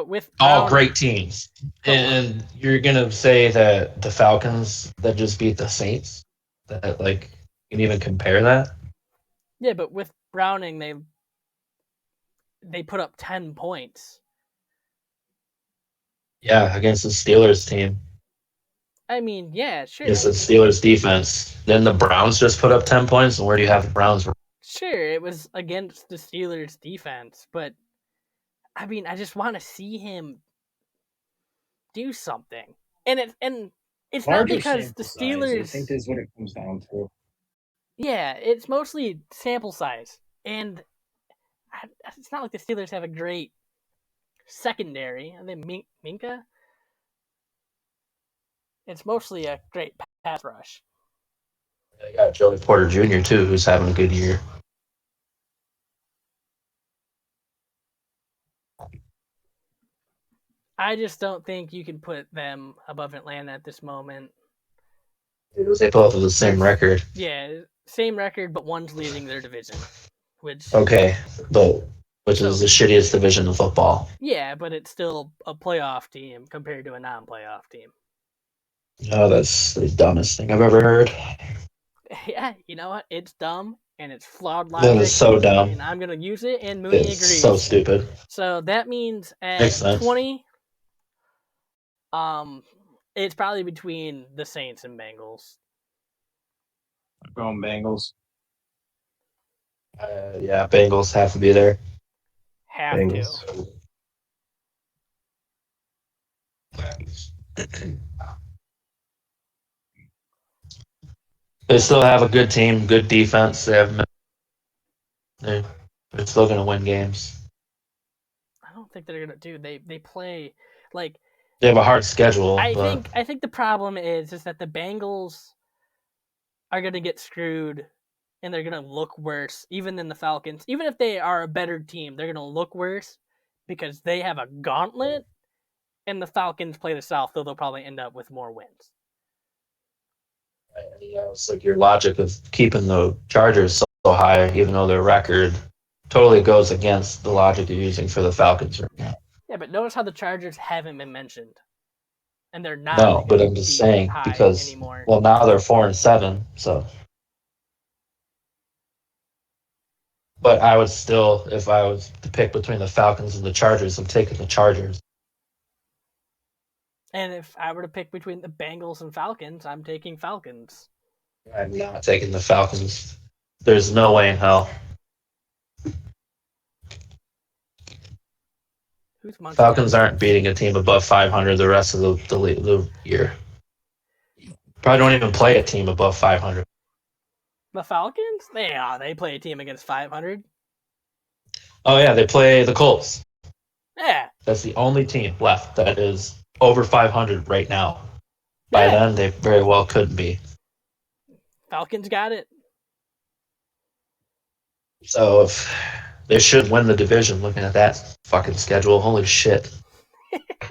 with all great teams. And you're gonna say that the Falcons that just beat the Saints, that like you can even compare that? Yeah, but with Browning, they put up 10 points. Yeah, against the Steelers team. I mean, yeah, sure. Against the Steelers defense. Then the Browns just put up 10 points, and where do you have the Browns? Sure, it was against the Steelers defense, but I mean, I just want to see him do something. And it's not because the Steelers... I think is what it comes down to. Yeah, it's mostly sample size. And it's not like the Steelers have a great secondary. I think Minka? It's mostly a great pass rush. They got Joey Porter Jr., too, who's having a good year. I just don't think you can put them above Atlanta at this moment. They both have the same record. Yeah, same record, but one's leading their division. Which is the shittiest division in football. Yeah, but it's still a playoff team compared to a non-playoff team. No, that's the dumbest thing I've ever heard. Yeah, you know what? It's dumb, and it's flawed logic. That is so dumb. And I'm going to use it, and Mooney agrees. So stupid. So that means at 20... it's probably between the Saints and Bengals. I'm going Bengals. Yeah, Bengals have to be there. Have to. They still have a good team, good defense. They're still going to win games. I don't think they're going to do. They play like. They have a hard schedule. I think the problem is that the Bengals are going to get screwed, and they're going to look worse, even than the Falcons. Even if they are a better team, they're going to look worse because they have a gauntlet, and the Falcons play the South, though they'll probably end up with more wins. Yeah, it's like your logic of keeping the Chargers so high, even though their record totally goes against the logic you're using for the Falcons right now. Yeah, but notice how the Chargers haven't been mentioned. And they're not. No, but I'm just saying because anymore. Well, now they're 4-7, so. But I would still, if I was to pick between the Falcons and the Chargers, I'm taking the Chargers. And if I were to pick between the Bengals and Falcons, I'm taking Falcons. I'm not taking the Falcons. There's no way in hell. Falcons aren't beating a team above 500 the rest of the year. Probably don't even play a team above 500. The Falcons? They play a team against 500. Oh, yeah, they play the Colts. Yeah. That's the only team left that is over 500 right now. By then, they very well could be. Falcons got it. So if they should win the division, looking at that fucking schedule. Holy shit.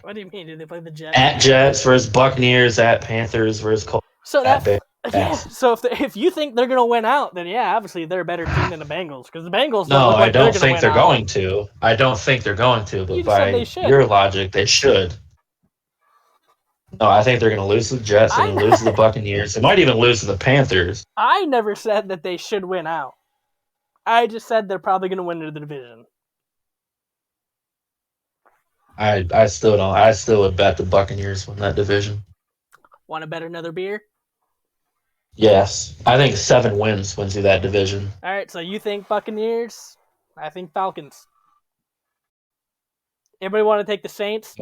What do you mean? Do they play the Jets? At Jets versus Buccaneers, at Panthers versus Colts. So so if you think they're gonna win out, then obviously they're a better team than the Bengals because the Bengals. No, I don't think they're going to. I don't think they're going to. But by your logic, they should. No, I think they're going to lose to the Jets. They're going to lose to the Buccaneers. They might even lose to the Panthers. I never said that they should win out. I just said they're probably going to win the division. I still don't. I still would bet the Buccaneers win that division. Want to bet another beer? Yes. I think 7 wins you that division. All right, so you think Buccaneers? I think Falcons. Everybody want to take the Saints?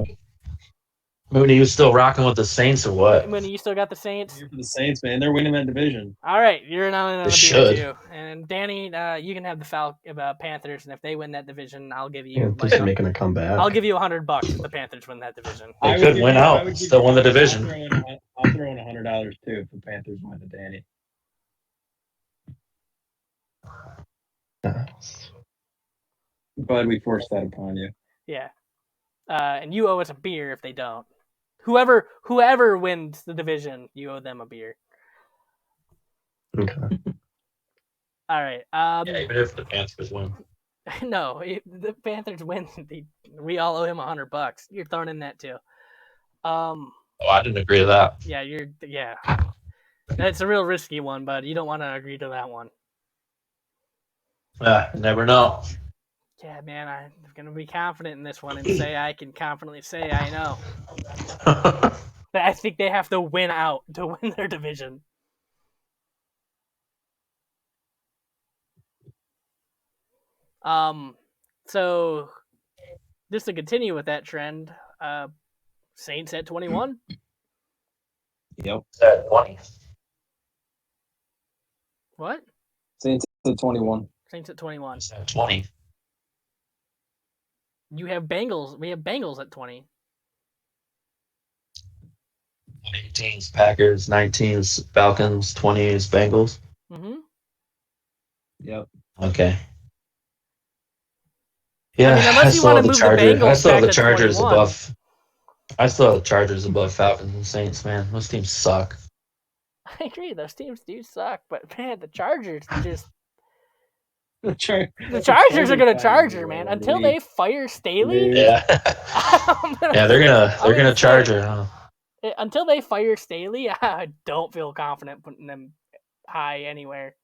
Mooney, you still rocking with the Saints or what? Mooney, you still got the Saints? You're for the Saints, man. They're winning that division. All right, you're not in on the beer too. And Danny, you can have the Panthers, and if they win that division, I'll give you. Just making a comeback. I'll give you $100 if the Panthers win that division. They could win out. Still win the division. I'll throw in $100 too if the Panthers win it, Danny. Glad we forced that upon you. Yeah. And you owe us a beer if they don't. Whoever wins the division, you owe them a beer. Okay. All right. Even if the Panthers win. No, if the Panthers win, we all owe him $100. You're throwing in that too. I didn't agree to that. Yeah. That's a real risky one, but you don't want to agree to that one. Never know. Yeah, man, I'm going to be confident in this one and say I can confidently say I know. But I think they have to win out to win their division. So, just to continue with that trend, Saints at 21? Yep. At 20. What? Saints at 21. Saints at 21. At 20. You have Bengals. We have Bengals at 20. 18's Packers, 19's Falcons, 20's Bengals. Mm-hmm. Yep. Okay. Yeah, I still have the Chargers above. I still have the Chargers above Falcons and Saints, man. Those teams suck. I agree. Those teams do suck, but man, the Chargers just. The Chargers are gonna charge her, man. Until they fire Staley. Yeah. They're gonna charge her. Huh? Until they fire Staley, I don't feel confident putting them high anywhere.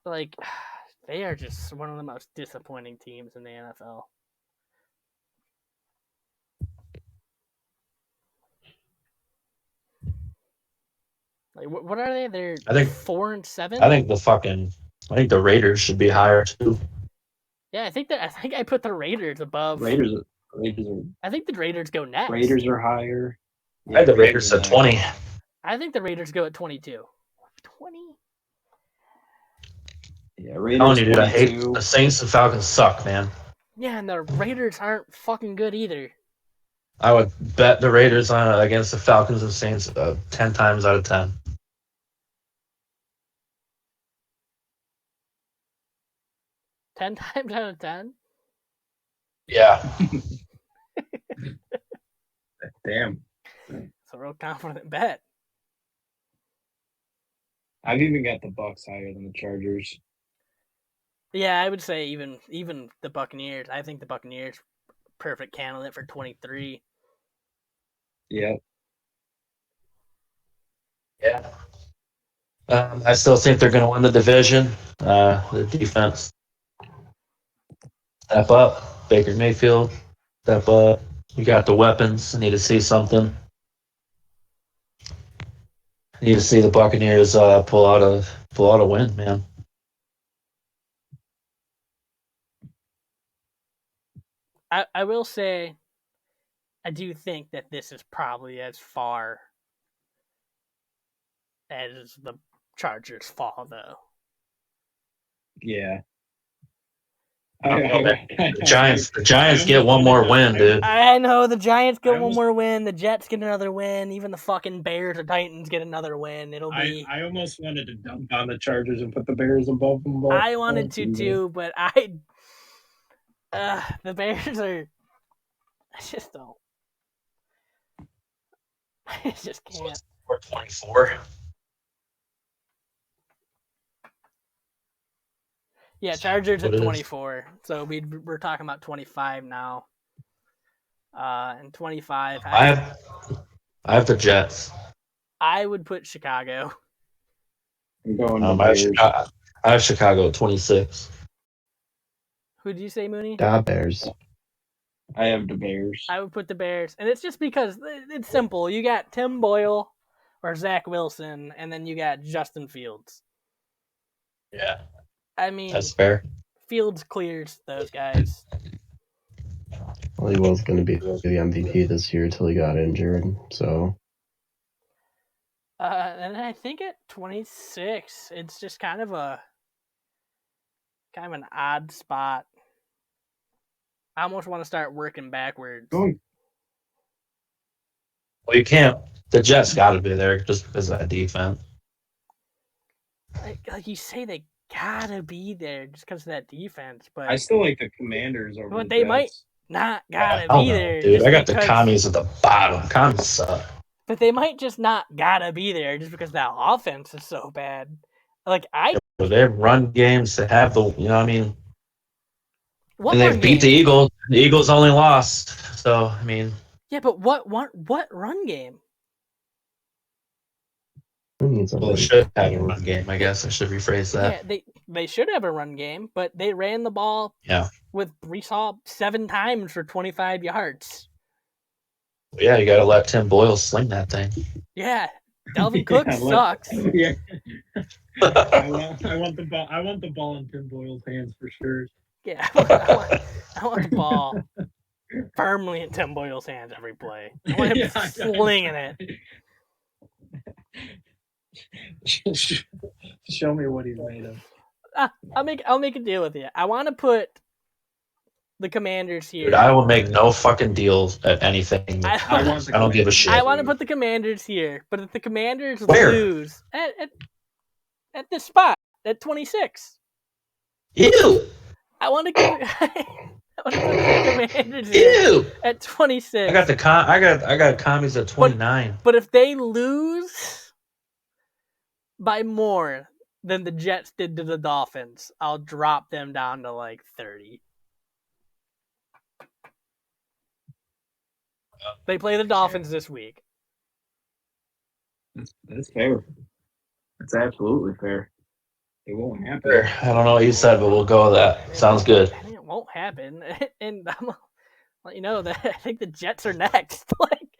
Like, they are just one of the most disappointing teams in the NFL. Like, what are they? They're 4-7. I think the Raiders should be higher too. Yeah, I think I put the Raiders above. Raiders are. I think the Raiders go next. Raiders are higher. I had the Raiders at 20. I think the Raiders go at 22. 20. Yeah, Raiders. Dude, I hate the Saints and Falcons suck, man. Yeah, and the Raiders aren't fucking good either. I would bet the Raiders against the Falcons and Saints 10 times out of 10. Ten times out of 10? Yeah. Damn. a real confident bet. I've even got the Bucks higher than the Chargers. Yeah, I would say even the Buccaneers. I think the Buccaneers perfect candidate for 23. Yep. Yeah. I still think they're going to win the division. The defense step up. Baker Mayfield step up. You got the weapons. I need to see something. I need to see the Buccaneers pull out a win, man. I will say, I do think that this is probably as far as the Chargers fall, though. Yeah. The Giants get one more win, dude. I know the Giants get one more win. The Jets get another win. Even the fucking Bears or Titans get another win. It'll be. I almost wanted to dump on the Chargers and put the Bears above them. I wanted to too, but the Bears are. I just don't. I just can't. 24. Yeah, Chargers at 24. So we're talking about 25 now. And 25. I have the Jets. I would put Chicago. I'm going I have Chicago at 26. Who did you say, Mooney? The Bears. I have the Bears. I would put the Bears. And it's just because it's simple. You got Tim Boyle or Zach Wilson, and then you got Justin Fields. Yeah. I mean, that's fair. Fields clears those guys. Well, he was going to be the MVP this year until he got injured, so. And I think at 26, it's just kind of an odd spot. I almost want to start working backwards. Well, you can't. The Jets got to be there just because of that defense. Like you say, they gotta be there just because of that defense. But I still like the Commanders over. But the they Jets. might not gotta be there, dude. I got the Commies at the bottom. Commies suck. But they might just not gotta be there just because that offense is so bad. Like they have run games to have the. You know, what I mean. What and they beat the Eagles. The Eagles only lost. So I mean. Yeah, but what run game? Well, should have a run game. I guess I should rephrase that. Yeah, they should have a run game, but they ran the ball. Yeah. With Breece Hall 7 times for 25 yards. Yeah, you got to let Tim Boyle sling that thing. Yeah, Dalvin Cook sucks. Yeah. I want the ball. I want the ball in Tim Boyle's hands for sure. Yeah, I want the ball firmly in Tim Boyle's hands every play. I want him slinging it. Show me what he's made of. I'll make a deal with you. I want to put the Commanders here. Dude, I will make no fucking deals at anything. I don't give a shit. I want to put the Commanders here, but if the Commanders lose at this spot at 26, ew. I want to put the Commanders here at 26. I got Commies at 29. But if they lose by more than the Jets did to the Dolphins, I'll drop them down to like 30. They play the Dolphins this week. That's fair. That's absolutely fair. It won't happen. I don't know what you said, but we'll go with that. Sounds good. I mean, it won't happen. And I'm gonna let you know that I think the Jets are next. Like,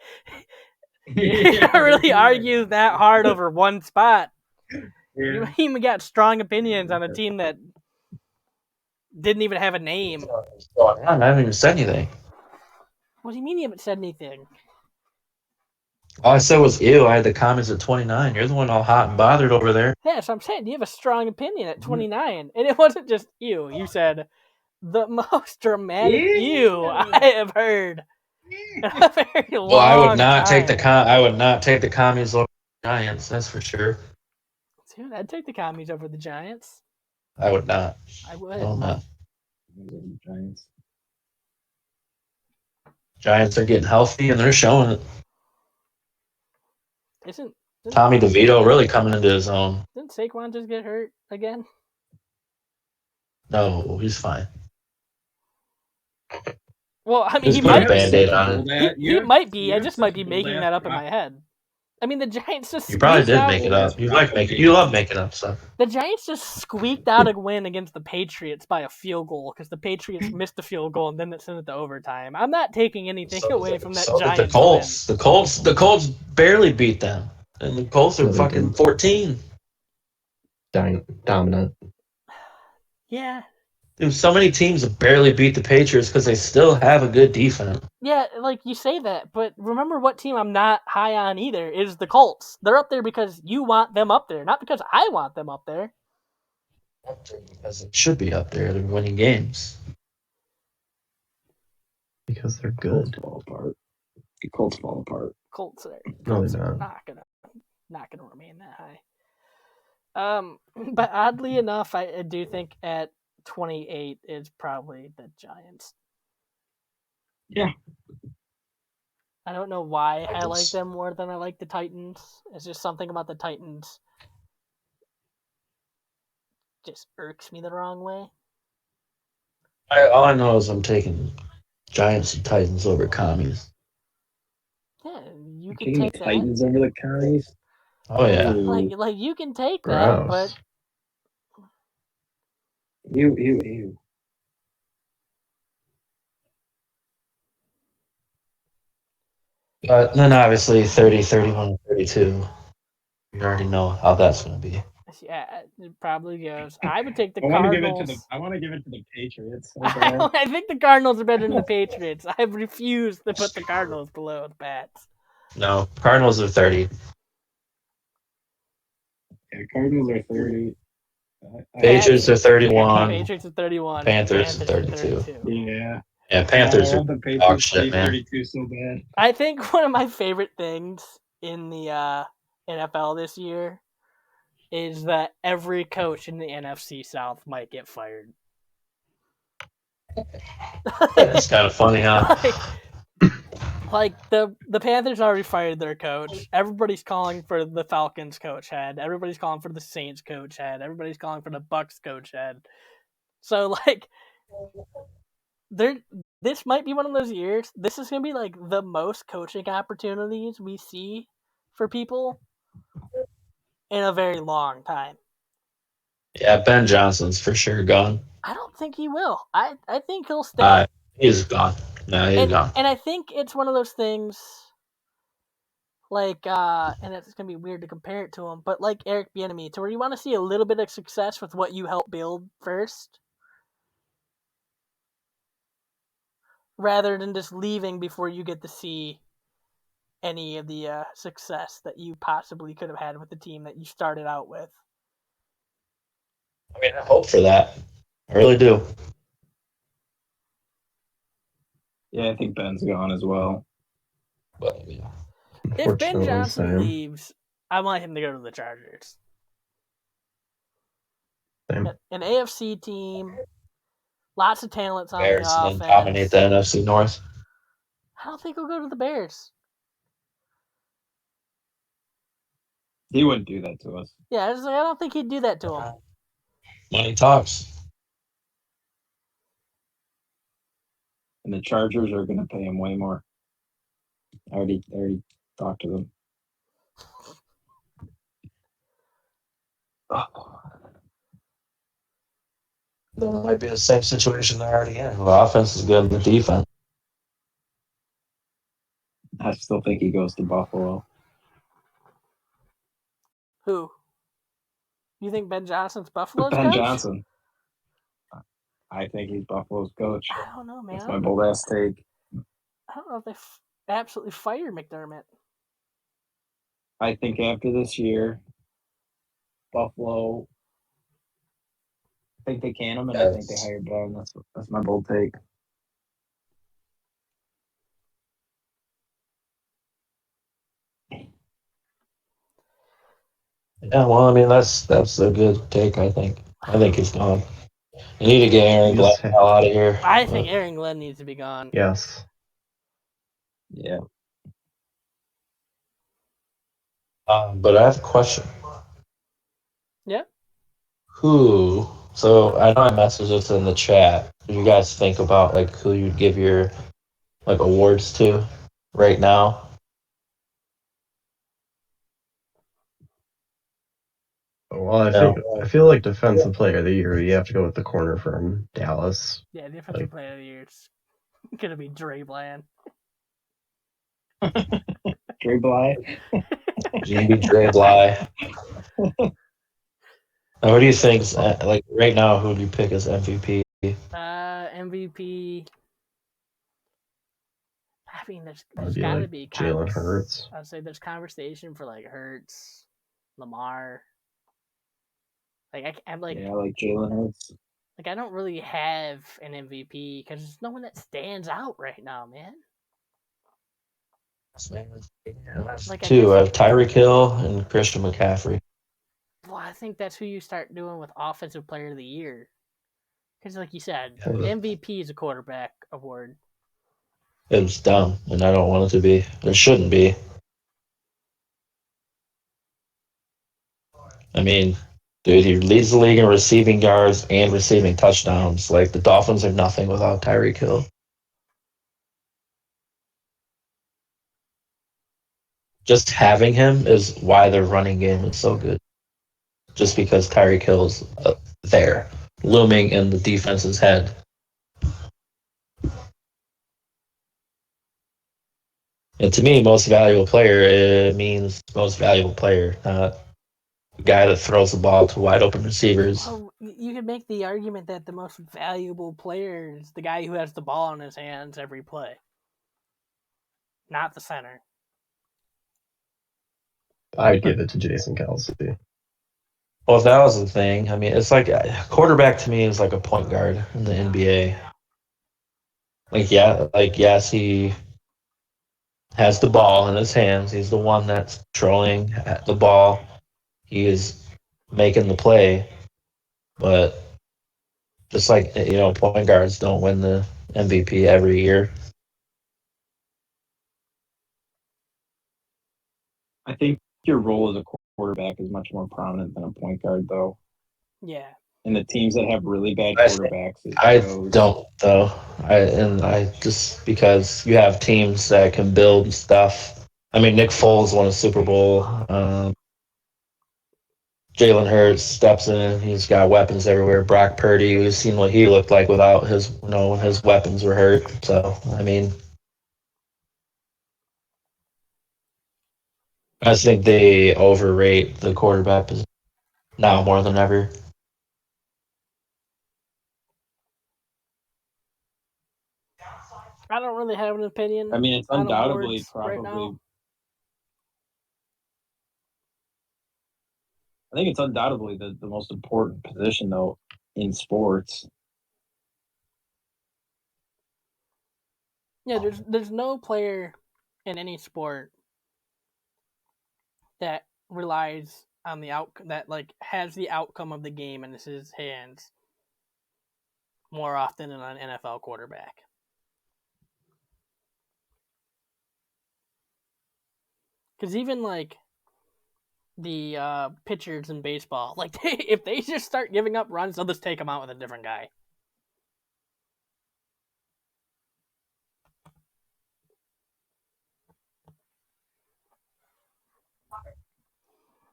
you can't really argue that hard over one spot. Yeah. You even got strong opinions on a team that didn't even have a name. I haven't even said anything. What do you mean you haven't said anything? All I said was ew. I had the Commies at 29. You're the one all hot and bothered over there. Yeah, so I'm saying you have a strong opinion at 29. And it wasn't just you. You said the most dramatic ew I have heard in a very long Well, I would not time. take the Commies over the Giants, that's for sure. Dude, I'd take the Commies over the Giants. I would not. I would. I will not. Giants. Giants are getting healthy and they're showing it. Isn't Tommy DeVito really coming into his own? Didn't Saquon just get hurt again? No, he's fine. Well, I mean, he might be. Band-Aid on it. He might be. I just might be making that up in my head. I mean, the Giants just. You probably did make it up. You love making up stuff. The Giants just squeaked out a win against the Patriots by a field goal because the Patriots missed the field goal and then it sent it to overtime. I'm not taking anything away from that Giants win. The Colts barely beat them, and the Colts are fucking 14. Dominant. Yeah. Dude, so many teams have barely beat the Patriots because they still have a good defense. Yeah, like you say that, but remember what team I'm not high on either is the Colts. They're up there because you want them up there, not because I want them up there. Because it should be up there. They're winning games. Because they're good. The Colts fall apart. Colts are not gonna remain that high. But oddly enough, I do think at 28 is probably the Giants. Yeah. I don't know why I like them more than I like the Titans. It's just something about the Titans just irks me the wrong way. All I know is I'm taking Giants and Titans over Commies. Yeah, you can take that. Titans over the Commies? Oh, yeah. Like you can take that, but... Ew. But then obviously 30, 31, 32. You already know how that's going to be. Yeah, it probably goes. I would take the Cardinals. I want to give it to the Patriots. I think the Cardinals are better than the Patriots. I refuse to put the Cardinals below the Pats. No, Cardinals are 30. Yeah, Cardinals are 30. Patriots are 31. Patriots are 31. Panthers are 32. Yeah. Yeah, Panthers are dog shit, man. 32 so bad. I think one of my favorite things in the NFL this year is that every coach in the NFC South might get fired. That's kind of funny, huh? Like the Panthers already fired their coach. Everybody's calling for the Falcons coach head. Everybody's calling for the Saints coach head. Everybody's calling for the Bucks coach head. So like, this might be one of those years. This is gonna be like the most coaching opportunities we see for people in a very long time. Yeah, Ben Johnson's for sure gone. I don't think he will. I think he'll stay. He's gone. No, he's gone. And I think it's one of those things like, and it's going to be weird to compare it to him, but like Eric Bieniemy, to where you want to see a little bit of success with what you help build first, rather than just leaving before you get to see any of the success that you possibly could have had with the team that you started out with. I mean, I hope for that. I really do. Yeah, I think Ben's gone as well. But, yeah. If Ben Johnson leaves, I want him to go to the Chargers. Same. An AFC team, lots of talents on Bears the offense. and dominate the NFC North. I don't think he'll go to the Bears. He wouldn't do that to us. Yeah, I don't think he'd do that to him. Money talks. And the Chargers are going to pay him way more. I already talked to them. Then it might be the same situation they're already in. The offense is good, the defense. I still think he goes to Buffalo. Who? You think Ben Johnson's Buffalo's Ben coach? Johnson. I think he's Buffalo's coach. I don't know, man. That's my bold ass take. I don't know if they absolutely fire McDermott. I think after this year, Buffalo, I think they can him, and I think they hired Ben. That's my bold take. Yeah, well, I mean, that's a good take, I think. I think he's gone. You need to get Aaron Glenn out of here. I think Aaron Glenn needs to be gone. Yes. Yeah. But I have a question. Yeah. So I know I messaged this in the chat. Do you guys think about like who you'd give your like awards to right now? Well, I feel like defensive player of the year, you have to go with the corner from Dallas. Yeah, defensive player of the year. It's gonna be Dre Bland. Dre Bly. GB Dre Bly. Now, what do you think? Like right now, who do you pick as MVP? MVP. I mean, there's be got to like be Jalen Hurts. I'd say there's conversation for like Hurts, Lamar. Like I'm like like Jalen Hurts. Like I don't really have an MVP because there's no one that stands out right now, man. Like two. I have Tyreek Hill and Christian McCaffrey. Well, I think that's who you start doing with Offensive Player of the Year. Because, like you said, MVP is a quarterback award. It's dumb, and I don't want it to be. It shouldn't be. I mean, dude, he leads the league in receiving yards and receiving touchdowns. Like, the Dolphins are nothing without Tyreek Hill. Just having him is why their running game is so good. Just because Tyreek Hill's there, looming in the defense's head. And to me, most valuable player, it means most valuable player, not the guy that throws the ball to wide open receivers. Well, you could make the argument that the most valuable player is the guy who has the ball in his hands every play, not the center. I'd give it to Jason Kelce. Well, if that was the thing, I mean, it's like a quarterback to me is like a point guard in the NBA. Like, yes, he has the ball in his hands. He's the one that's controlling the ball. He is making the play. But just like, point guards don't win the MVP every year. I think your role as a quarterback is much more prominent than a point guard, though. Yeah. And the teams that have really bad quarterbacks, I don't though. I just because you have teams that can build stuff. I mean, Nick Foles won a Super Bowl. Jalen Hurts steps in. He's got weapons everywhere. Brock Purdy, we've seen what he looked like without his, when his weapons were hurt. So, I mean, I just think they overrate the quarterback position now more than ever. I don't really have an opinion. I mean, it's undoubtedly probably. Right now. I think it's undoubtedly the most important position, though, in sports. Yeah, there's no player in any sport that relies on the outcome, that like has the outcome of the game in his hands more often than an NFL quarterback. Because even like the pitchers in baseball, like if they just start giving up runs, they'll just take them out with a different guy.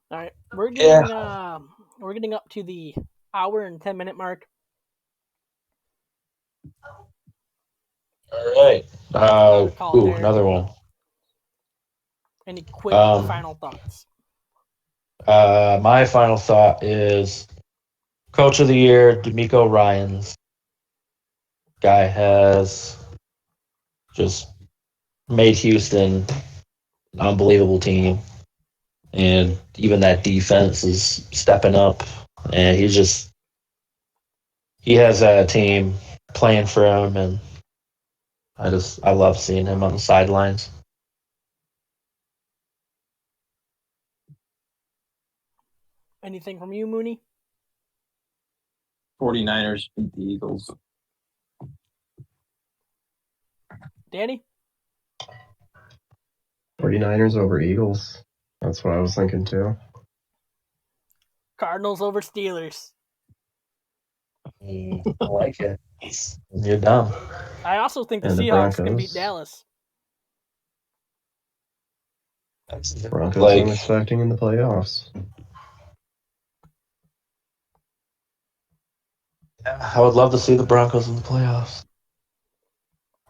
All right, we're getting up to the hour and 10-minute mark. All right. Another one. Any quick final thoughts? My final thought is Coach of the Year, DeMeco Ryans. Guy has just made Houston an unbelievable team. And even that defense is stepping up. And he has a team playing for him. And I love seeing him on the sidelines. Anything from you, Mooney? 49ers beat the Eagles. Danny? 49ers over Eagles. That's what I was thinking too. Cardinals over Steelers. I like it. You're dumb. I also think the Seahawks can beat Dallas. Broncos I'm expecting in the playoffs. Yeah, I would love to see the Broncos in the playoffs.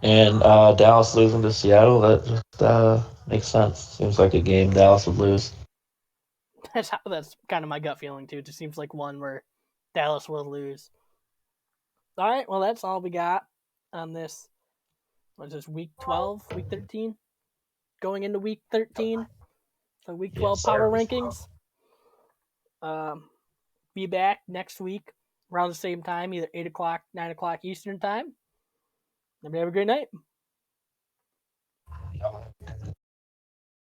And Dallas losing to Seattle, that just makes sense. Seems like a game Dallas would lose. That's kind of my gut feeling too. It just seems like one where Dallas will lose. All right, well that's all we got on this. What's this, week 12, week 13? Going into week 13, so week 12 power rankings. Be back next week around the same time, either 8 o'clock, 9 o'clock Eastern time. Everybody have a great night.